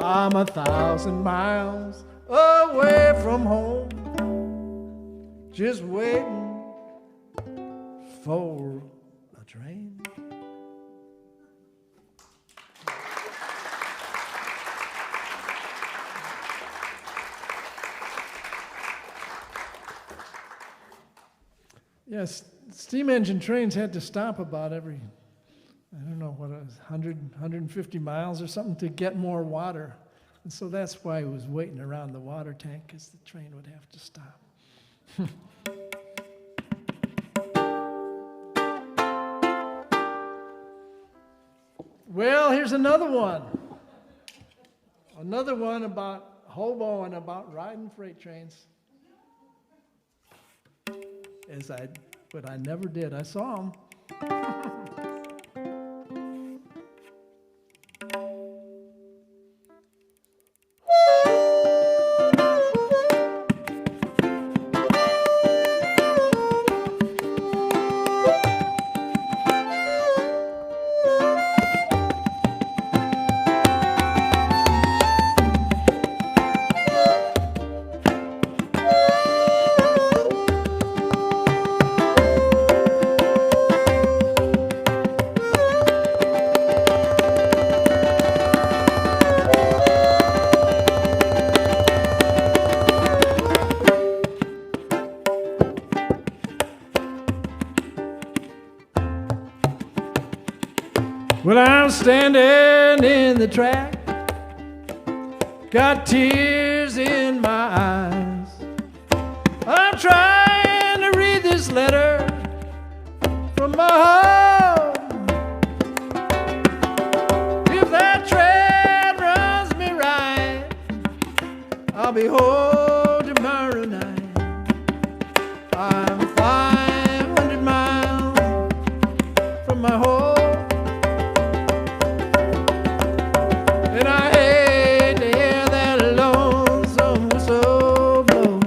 Speaker 2: I'm 1,000 miles away from home, just waiting for a train. Yes, steam engine trains had to stop about every, I don't know what it was, 100, 150 miles or something to get more water. And so that's why he was waiting around the water tank, because the train would have to stop. Well, here's another one. Another one about hoboing, about riding freight trains. But I never did. I saw them. Well, I'm standing in the track, got tears in my eyes. I'm trying to read this letter from my home. If that train runs me right, I'll be home tomorrow night. I'm 500 miles from my home. And I hate to hear that lonesome whistle blow.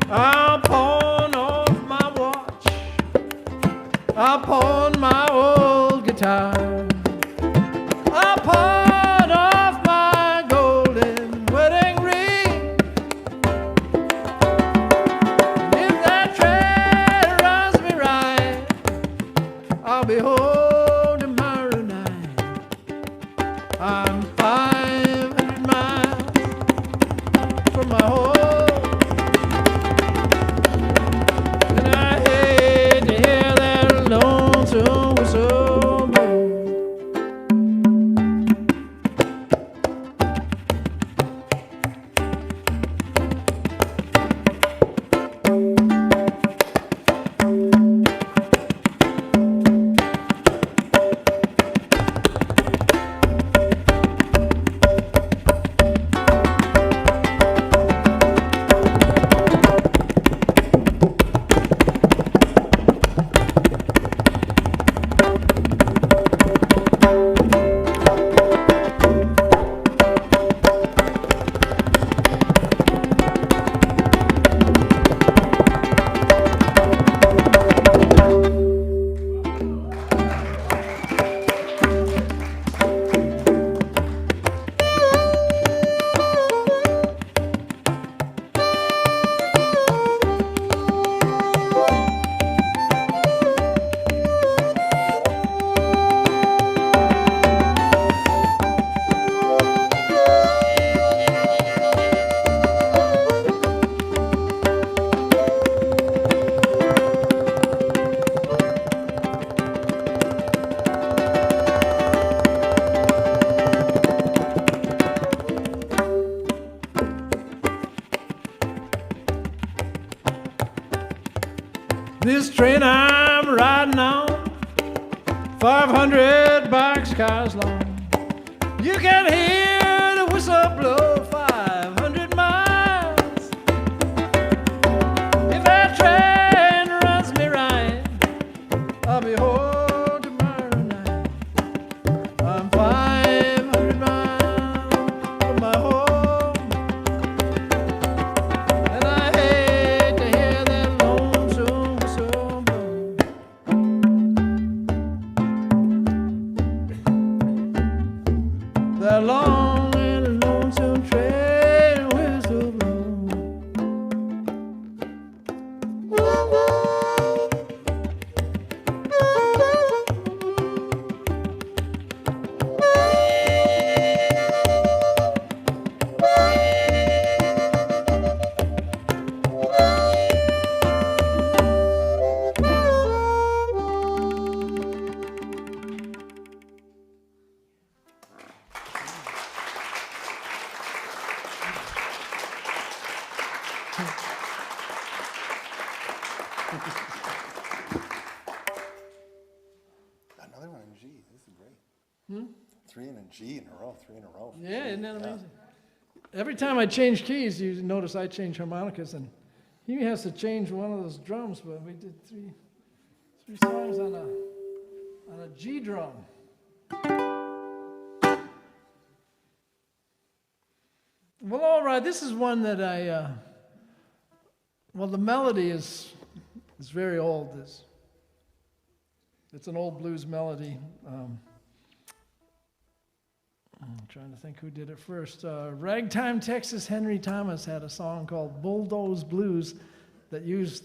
Speaker 2: I'll pawn off my watch, I'll pawn my old guitar, I'll pawn off my golden wedding ring. If that train runs me right, I'll be home tomorrow night. I'm 500 miles from my home, and I hate to hear that lonesome whistle blow. This train I'm riding on, 500 boxcars long. You can hear the whistle blow 500 miles. If that train runs me right, I'll be home tomorrow night. I'm 500 miles from my home, and I hate to hear that lonesome whistle blow. That long and lonesome train whistle blow.
Speaker 4: Another one in G. This is great. Three in a G in a row. Three in a row.
Speaker 2: Yeah, isn't that amazing? Every time I change keys, you notice I change harmonicas, and he has to change one of those drums, but we did three songs on a G drum. Well, all right, this is one that well, the melody is very old. It's an old blues melody. I'm trying to think who did it first. Ragtime Texas Henry Thomas had a song called Bulldoze Blues that used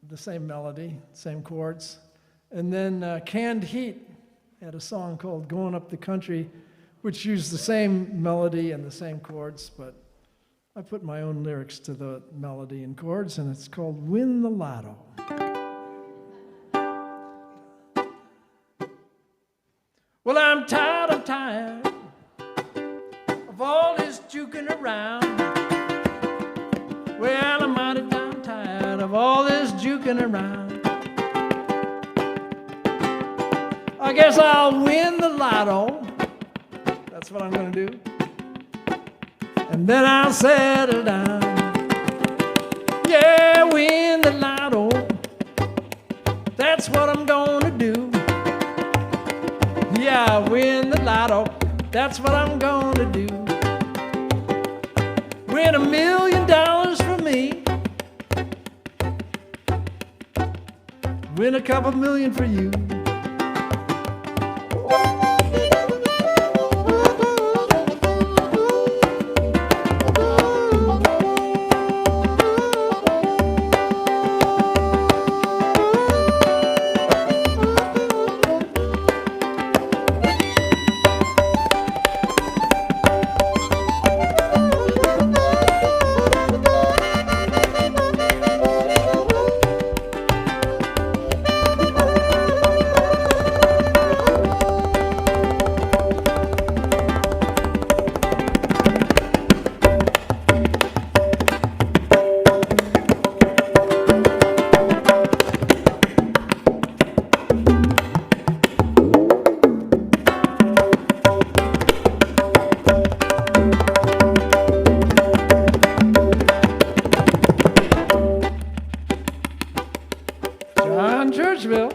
Speaker 2: the same melody, same chords. And then Canned Heat had a song called Going Up the Country, which used the same melody and the same chords, but I put my own lyrics to the melody and chords, and it's called Win the Lotto. Well, I'm tired of all this juking around. Well, I'm mighty damn tired of all this juking around. I guess I'll win the lotto. That's what I'm gonna do. And then I'll settle down. Yeah, win the lotto. That's what I'm gonna do. Yeah, win the lotto. That's what I'm gonna do. Win $1 million for me. Win a couple million for you. Churchville.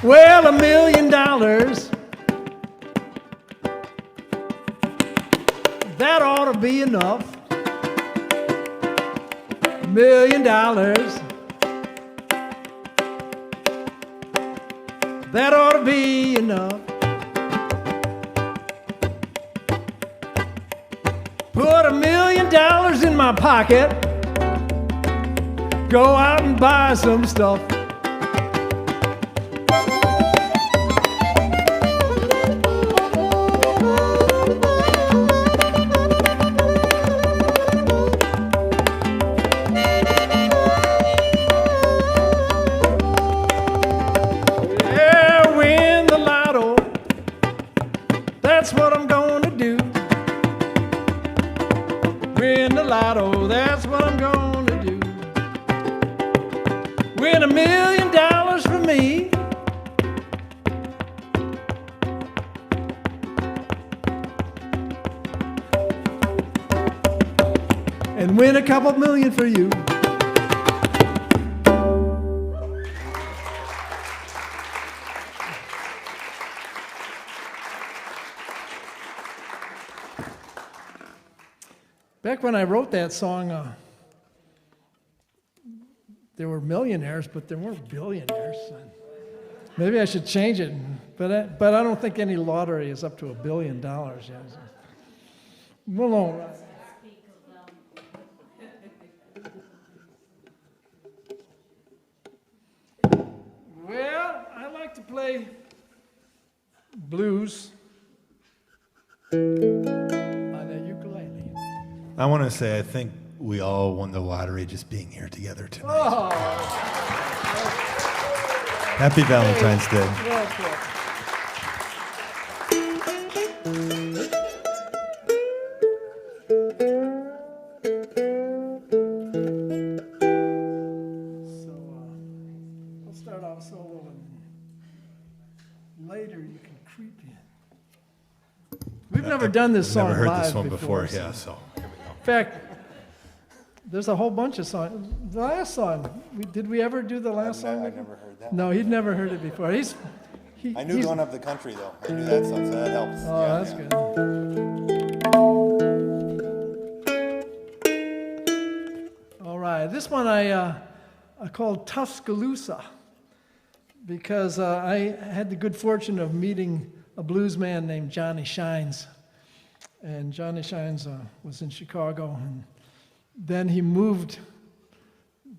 Speaker 2: Well, $1 million, that ought to be enough. $1 million, that ought to be enough. Put $1 million in my pocket, go out and buy some stuff. Yeah, win the lotto, that's what I'm gonna do. Win the lotto, that's what I'm gonna do. Win $1 million for me. And win a couple million for you. Back when I wrote that song, there were millionaires, but there weren't billionaires. Maybe I should change it, but I don't think any lottery is up to $1 billion yet. Well, no. Well, I like to play blues on the ukulele.
Speaker 4: I want to say I think we all won the lottery just being here together tonight.
Speaker 2: Oh,
Speaker 4: Happy Valentine's Day.
Speaker 2: well put. So we'll start off solo, and later you can creep in. We've never done this song
Speaker 4: Never heard
Speaker 2: live
Speaker 4: this one before,
Speaker 2: so-
Speaker 4: yeah, so here we go.
Speaker 2: In fact, there's a whole bunch of songs. The last song, did we ever do the last song?
Speaker 4: I never heard that.
Speaker 2: No, he'd never heard it before.
Speaker 4: I knew Going Up the Country, though. I knew that song, so that helps.
Speaker 2: Oh,
Speaker 4: Yeah,
Speaker 2: that's
Speaker 4: yeah.
Speaker 2: good. All right, this one I called Tuscaloosa because I had the good fortune of meeting a blues man named Johnny Shines. And Johnny Shines was in Chicago, and then he moved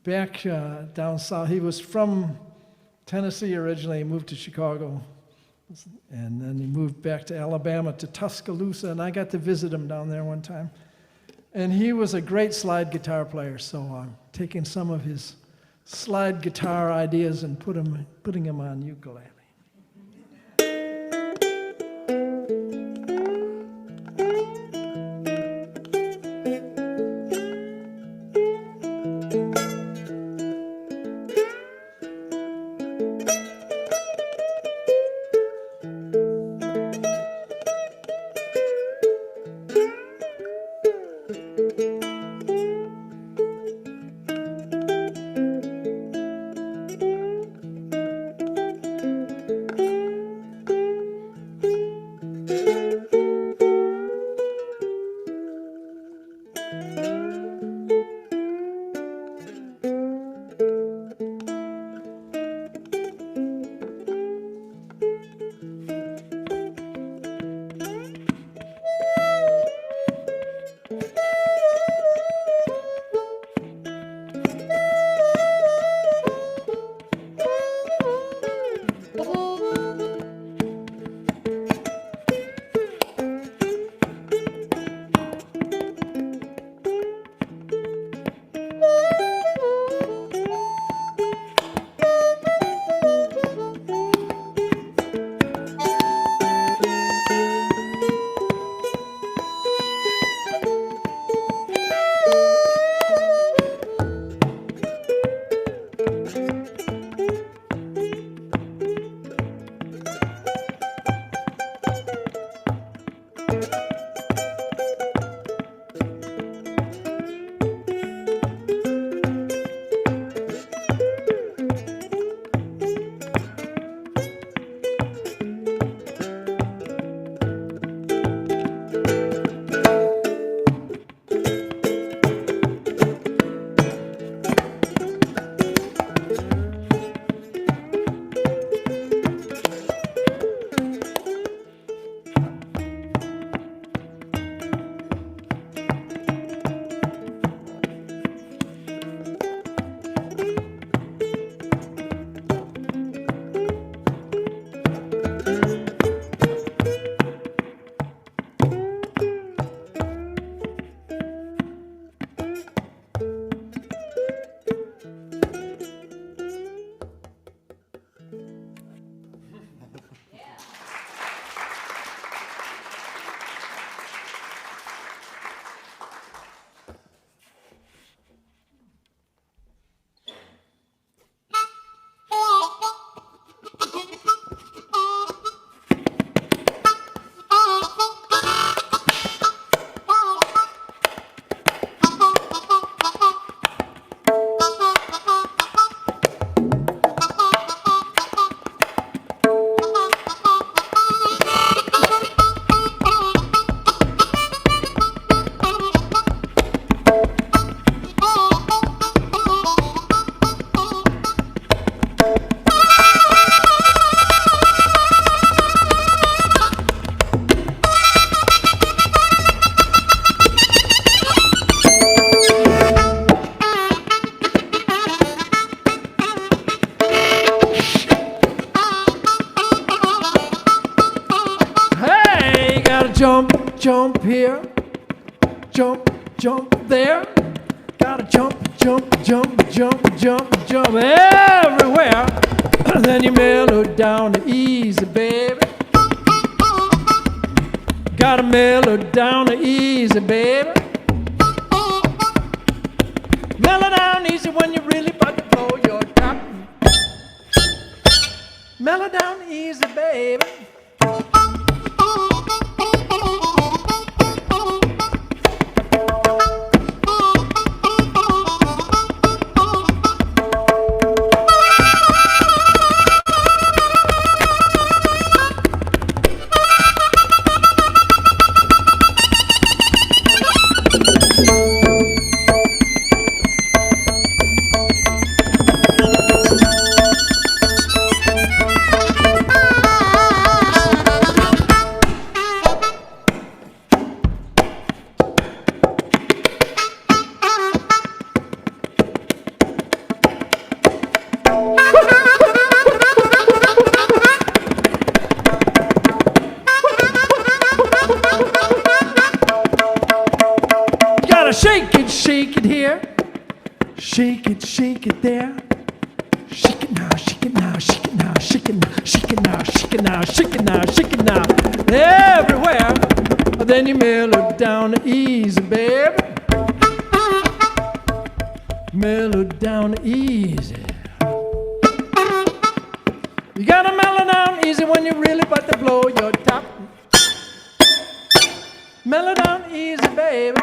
Speaker 2: back down south. He was from Tennessee originally. He moved to Chicago, and then he moved back to Alabama to Tuscaloosa, and I got to visit him down there one time. And he was a great slide guitar player, so I'm taking some of his slide guitar ideas and putting them on ukulele. jump, jump there. Gotta jump, jump, jump, jump, jump, jump everywhere. Then you mellow down to easy, baby. Gotta mellow down to easy, baby. Mellow down easy when you really about to blow your top. Mellow down easy, baby. Shake it here, shake it there. Shake it now, shake it now, shake it now, shake it now, shake it now, shake it now, shake it now, shake it now. Everywhere. Then you mellow down easy, baby. Mellow down easy. You gotta mellow down easy when you're really about to blow your top. Mellow down easy, baby.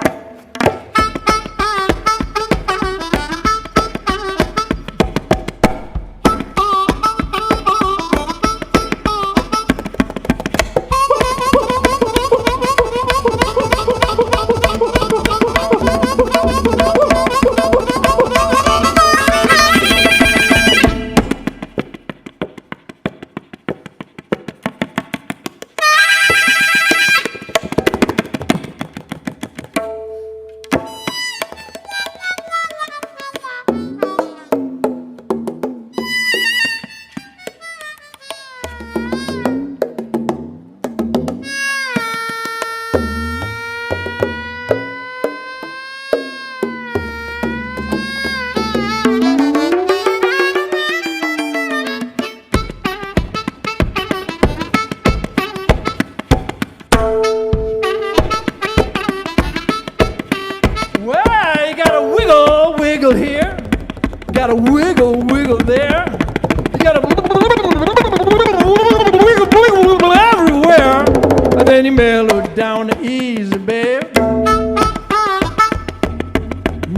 Speaker 2: Here, got a wiggle, wiggle there. You got a wiggle, wiggle everywhere. And then you mellow down easy, babe.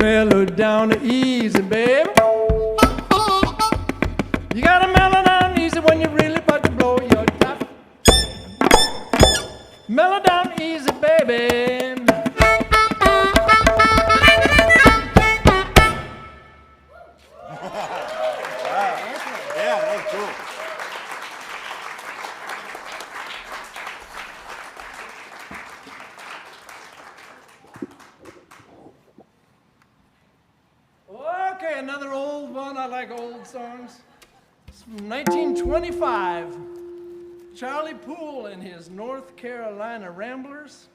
Speaker 2: Mellow down easy, babe. You gotta mellow down easy when you're really about to blow your top. Mellow down easy, baby. Okay, another old one. I like old songs. It's from 1925. Charlie Poole and his North Carolina Ramblers.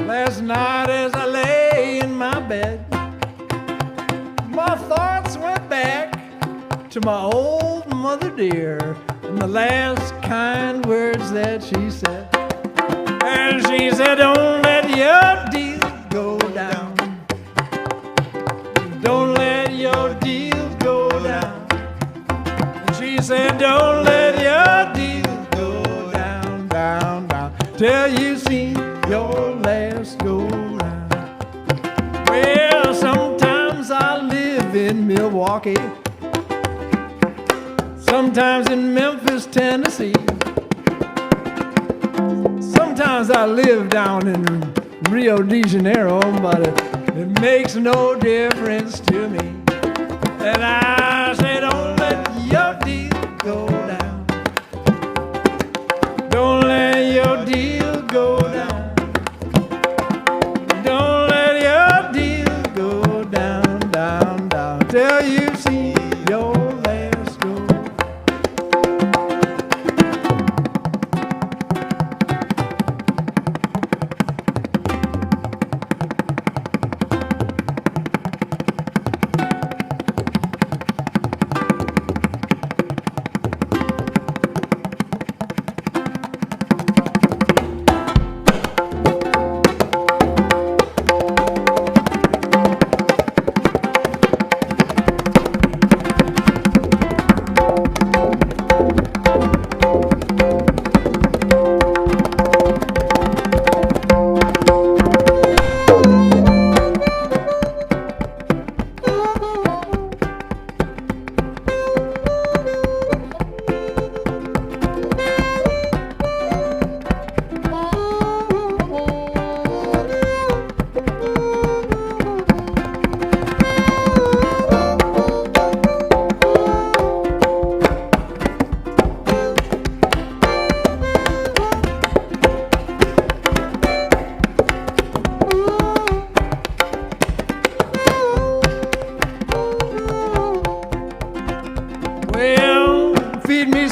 Speaker 2: Last night as I lay in my bed, my thoughts went back to my old mother dear and the last kind words that she said. And said, don't let your deal go down. Don't let your deal go down. And she said, don't let your deal go down, down, down, till you see your last go round. Well, sometimes I live in Milwaukee, sometimes in Memphis, Tennessee. Sometimes I live down in Rio de Janeiro, but it makes no difference to me. And I say, don't let your deal go down. Don't let your deal go down. Don't let your deal go down, down, down, till you see your last go.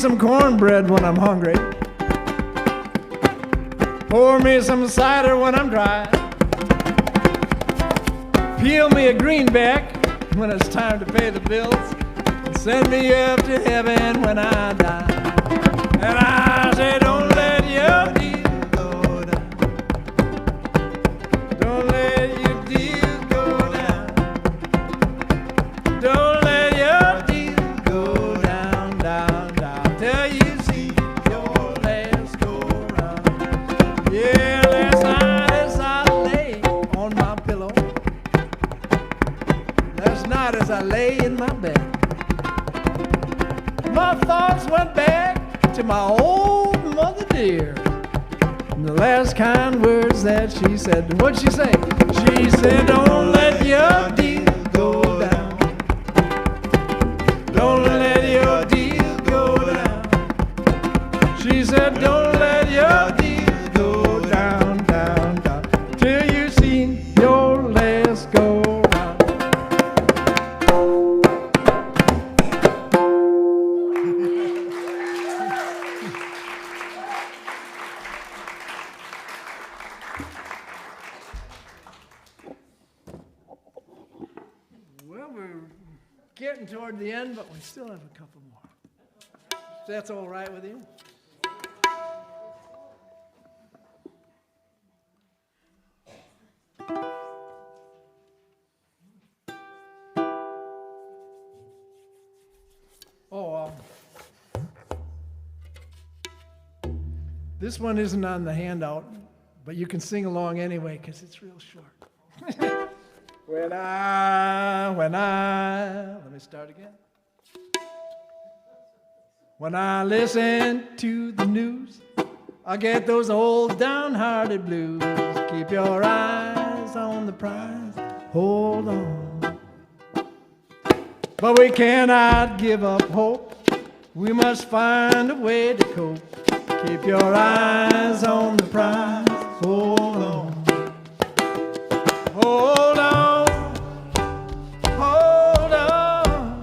Speaker 2: Some cornbread when I'm hungry. Pour me some cider when I'm dry. Peel me a greenback when it's time to pay the bills. And send me up to heaven when I die. And I say, don't let your deal go down. Don't let your deal go down. Don't let your deal go down, down, down, till you see your last go round. Yeah, last night as I lay on my pillow, last night as I lay in my bed, my thoughts went back to my old mother dear. And the last kind words that she said, what'd she say? She said, don't let your deal go down. Don't let your deal go down. She said, don't let your deal go down, down, down, till you see your last go round. Well, we're getting toward the end, but we still have a couple more. If that's all right with you? Oh, this one isn't on the handout, but you can sing along anyway because it's real short. When I, let me start again. When I listen to the news, I get those old downhearted blues. Keep your eyes on the prize, hold on. But we cannot give up hope, we must find a way to cope. Keep your eyes on the prize, hold on. Hold on, hold on.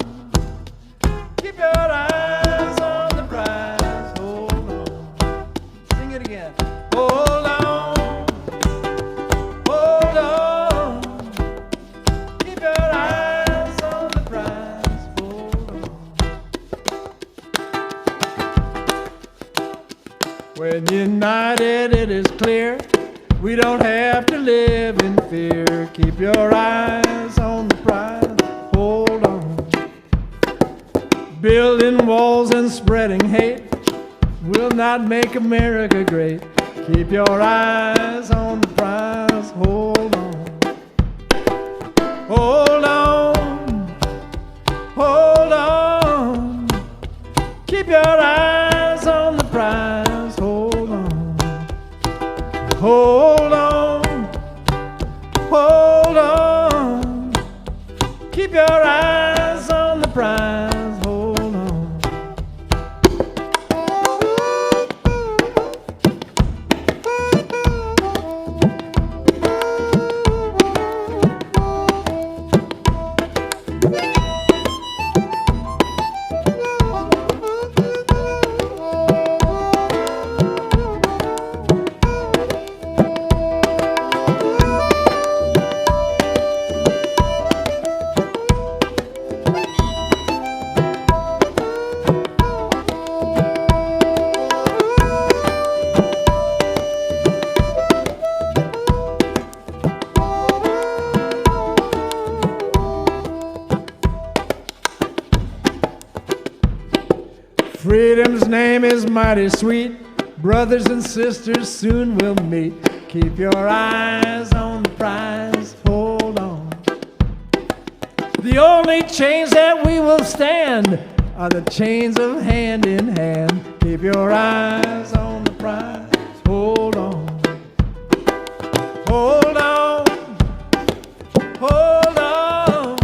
Speaker 2: Keep your eyes on the prize, hold on. Sing it again. Hold on, hold on. Keep your eyes on the prize, hold on. When united, it is clear We don't have to live in fear. Keep your eyes on the prize. Hold on. Building walls and spreading hate will not make America great. Keep your eyes on the prize. Hold on. Hold on. Hold on. Keep your eyes on the prize. Hold on. Hold on. Hold on. Keep your eyes on the prize. Hold on. Freedom's name is mighty sweet. Brothers and sisters soon we'll meet. Keep your eyes on the prize. Hold on. The only chains that we will stand are the chains of hand in hand. Keep your eyes on the prize. Hold on. Hold on. Hold on.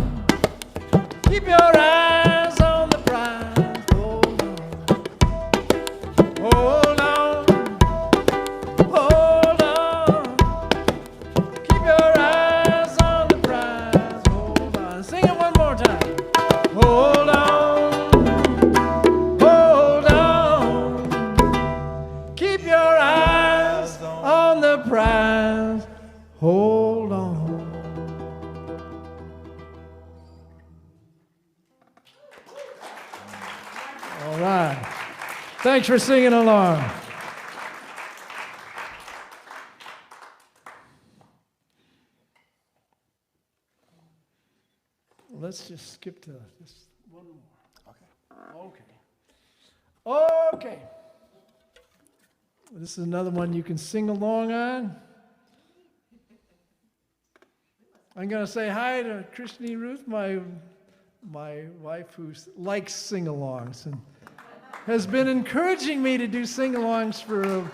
Speaker 2: Keep your eyes on the prize. Hold on. Hold on. Hold on. Keep your eyes on the prize. Hold on. Sing it one more time. Hold on. Hold on. Keep your eyes on the prize. Hold on. All right. Thanks for singing along. Let's just skip to this one more. Okay. This is another one you can sing along on. I'm going to say hi to Christine Ruth, my wife who likes sing-alongs and has been encouraging me to do sing-alongs for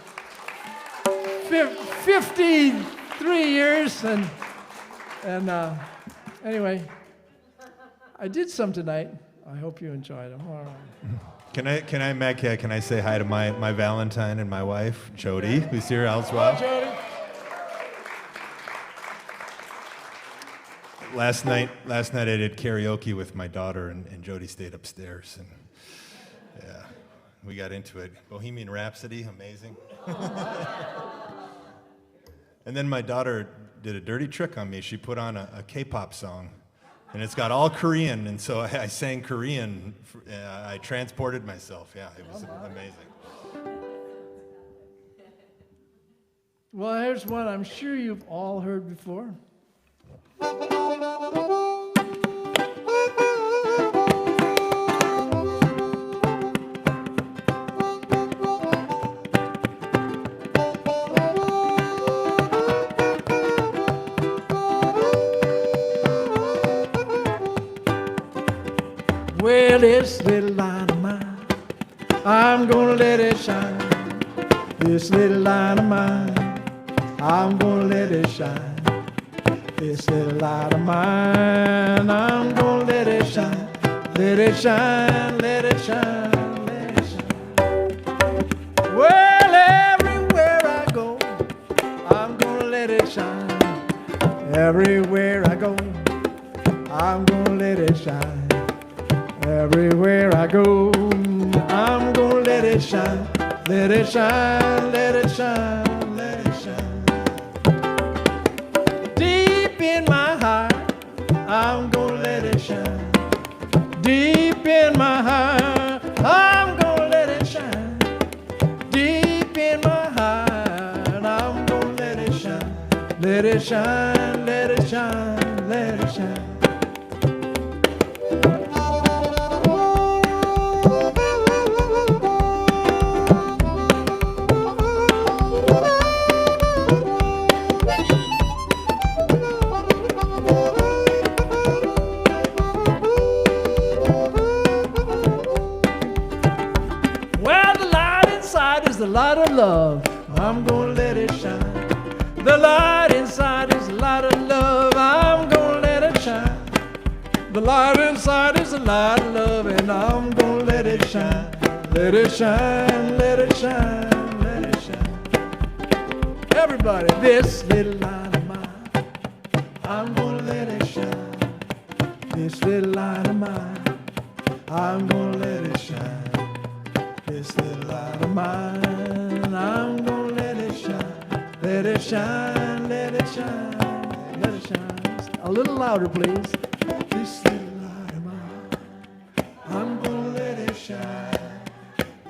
Speaker 2: 53 years. And anyway, I did some tonight. I hope you enjoyed them. All right.
Speaker 5: Can I, Madcat, can I say hi to my Valentine and my wife, Jody, who's here as well?
Speaker 2: Hello, Jody.
Speaker 5: Last night I did karaoke with my daughter, and Jody stayed upstairs, and yeah, we got into it. Bohemian Rhapsody, amazing. And then my daughter did a dirty trick on me. She put on a K-pop song, and it's got all Korean, and so I sang Korean. I transported myself. Yeah, it was amazing.
Speaker 2: Well, here's one I'm sure you've all heard before. Well, this little light of mine, I'm gonna let it shine. This little light of mine, I'm gonna let it shine. This little light of mine, I'm gonna let it shine. Let it shine, let it shine, let it shine. Well, everywhere I go, I'm gonna let it shine. Everywhere I go, I'm gonna let it shine. Everywhere I go, I'm gonna let it shine. Let it shine, let it shine, let it shine. Deep in my heart, I'm gonna let it shine. Deep in my heart, I'm gonna let it shine. Deep in my heart, I'm gonna let it shine. let it shine, let it shine, let it shine. Well, the light inside is the light of love. I'm gonna let it shine. The light inside is the light of love. I'm gonna let it shine. The light inside is the light of love, and I'm gonna let it shine. Let it shine, let it shine, let it shine. Everybody, this little light of mine, I'm gonna let it shine. This little light of mine, I'm gonna let it shine. This little light of mine, I'm gonna let it shine. Let it shine, let it shine, let it shine. A little louder, please. This little light of mine, I'm gonna let it shine.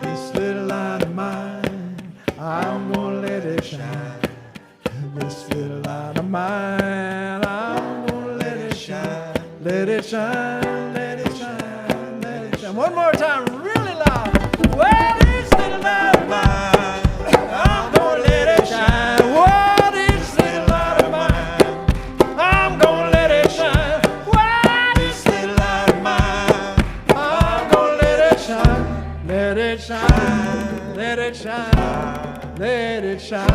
Speaker 2: This little light of mine, I'm gonna let it shine. This little light of mine, I'm gonna let it shine. Let it shine, let it shine, let it shine. One more time, really loud. Well, this little light of mine, I'm gonna let it shine. Well, this little light of mine, I'm gonna let it shine. Well, this little light of mine, I'm gonna let it shine. Let it shine, let it shine, let it shine.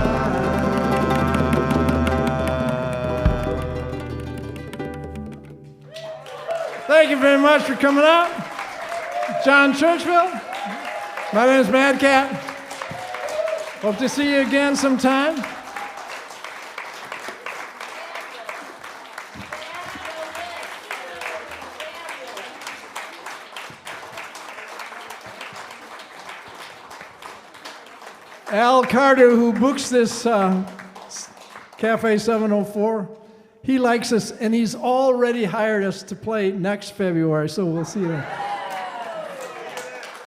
Speaker 2: Thank you very much for coming out. John Churchville. My name is Madcat. Hope to see you again sometime. Al Carter, who books this Cafe 704, he likes us, and he's already hired us to play next February, so we'll see you then.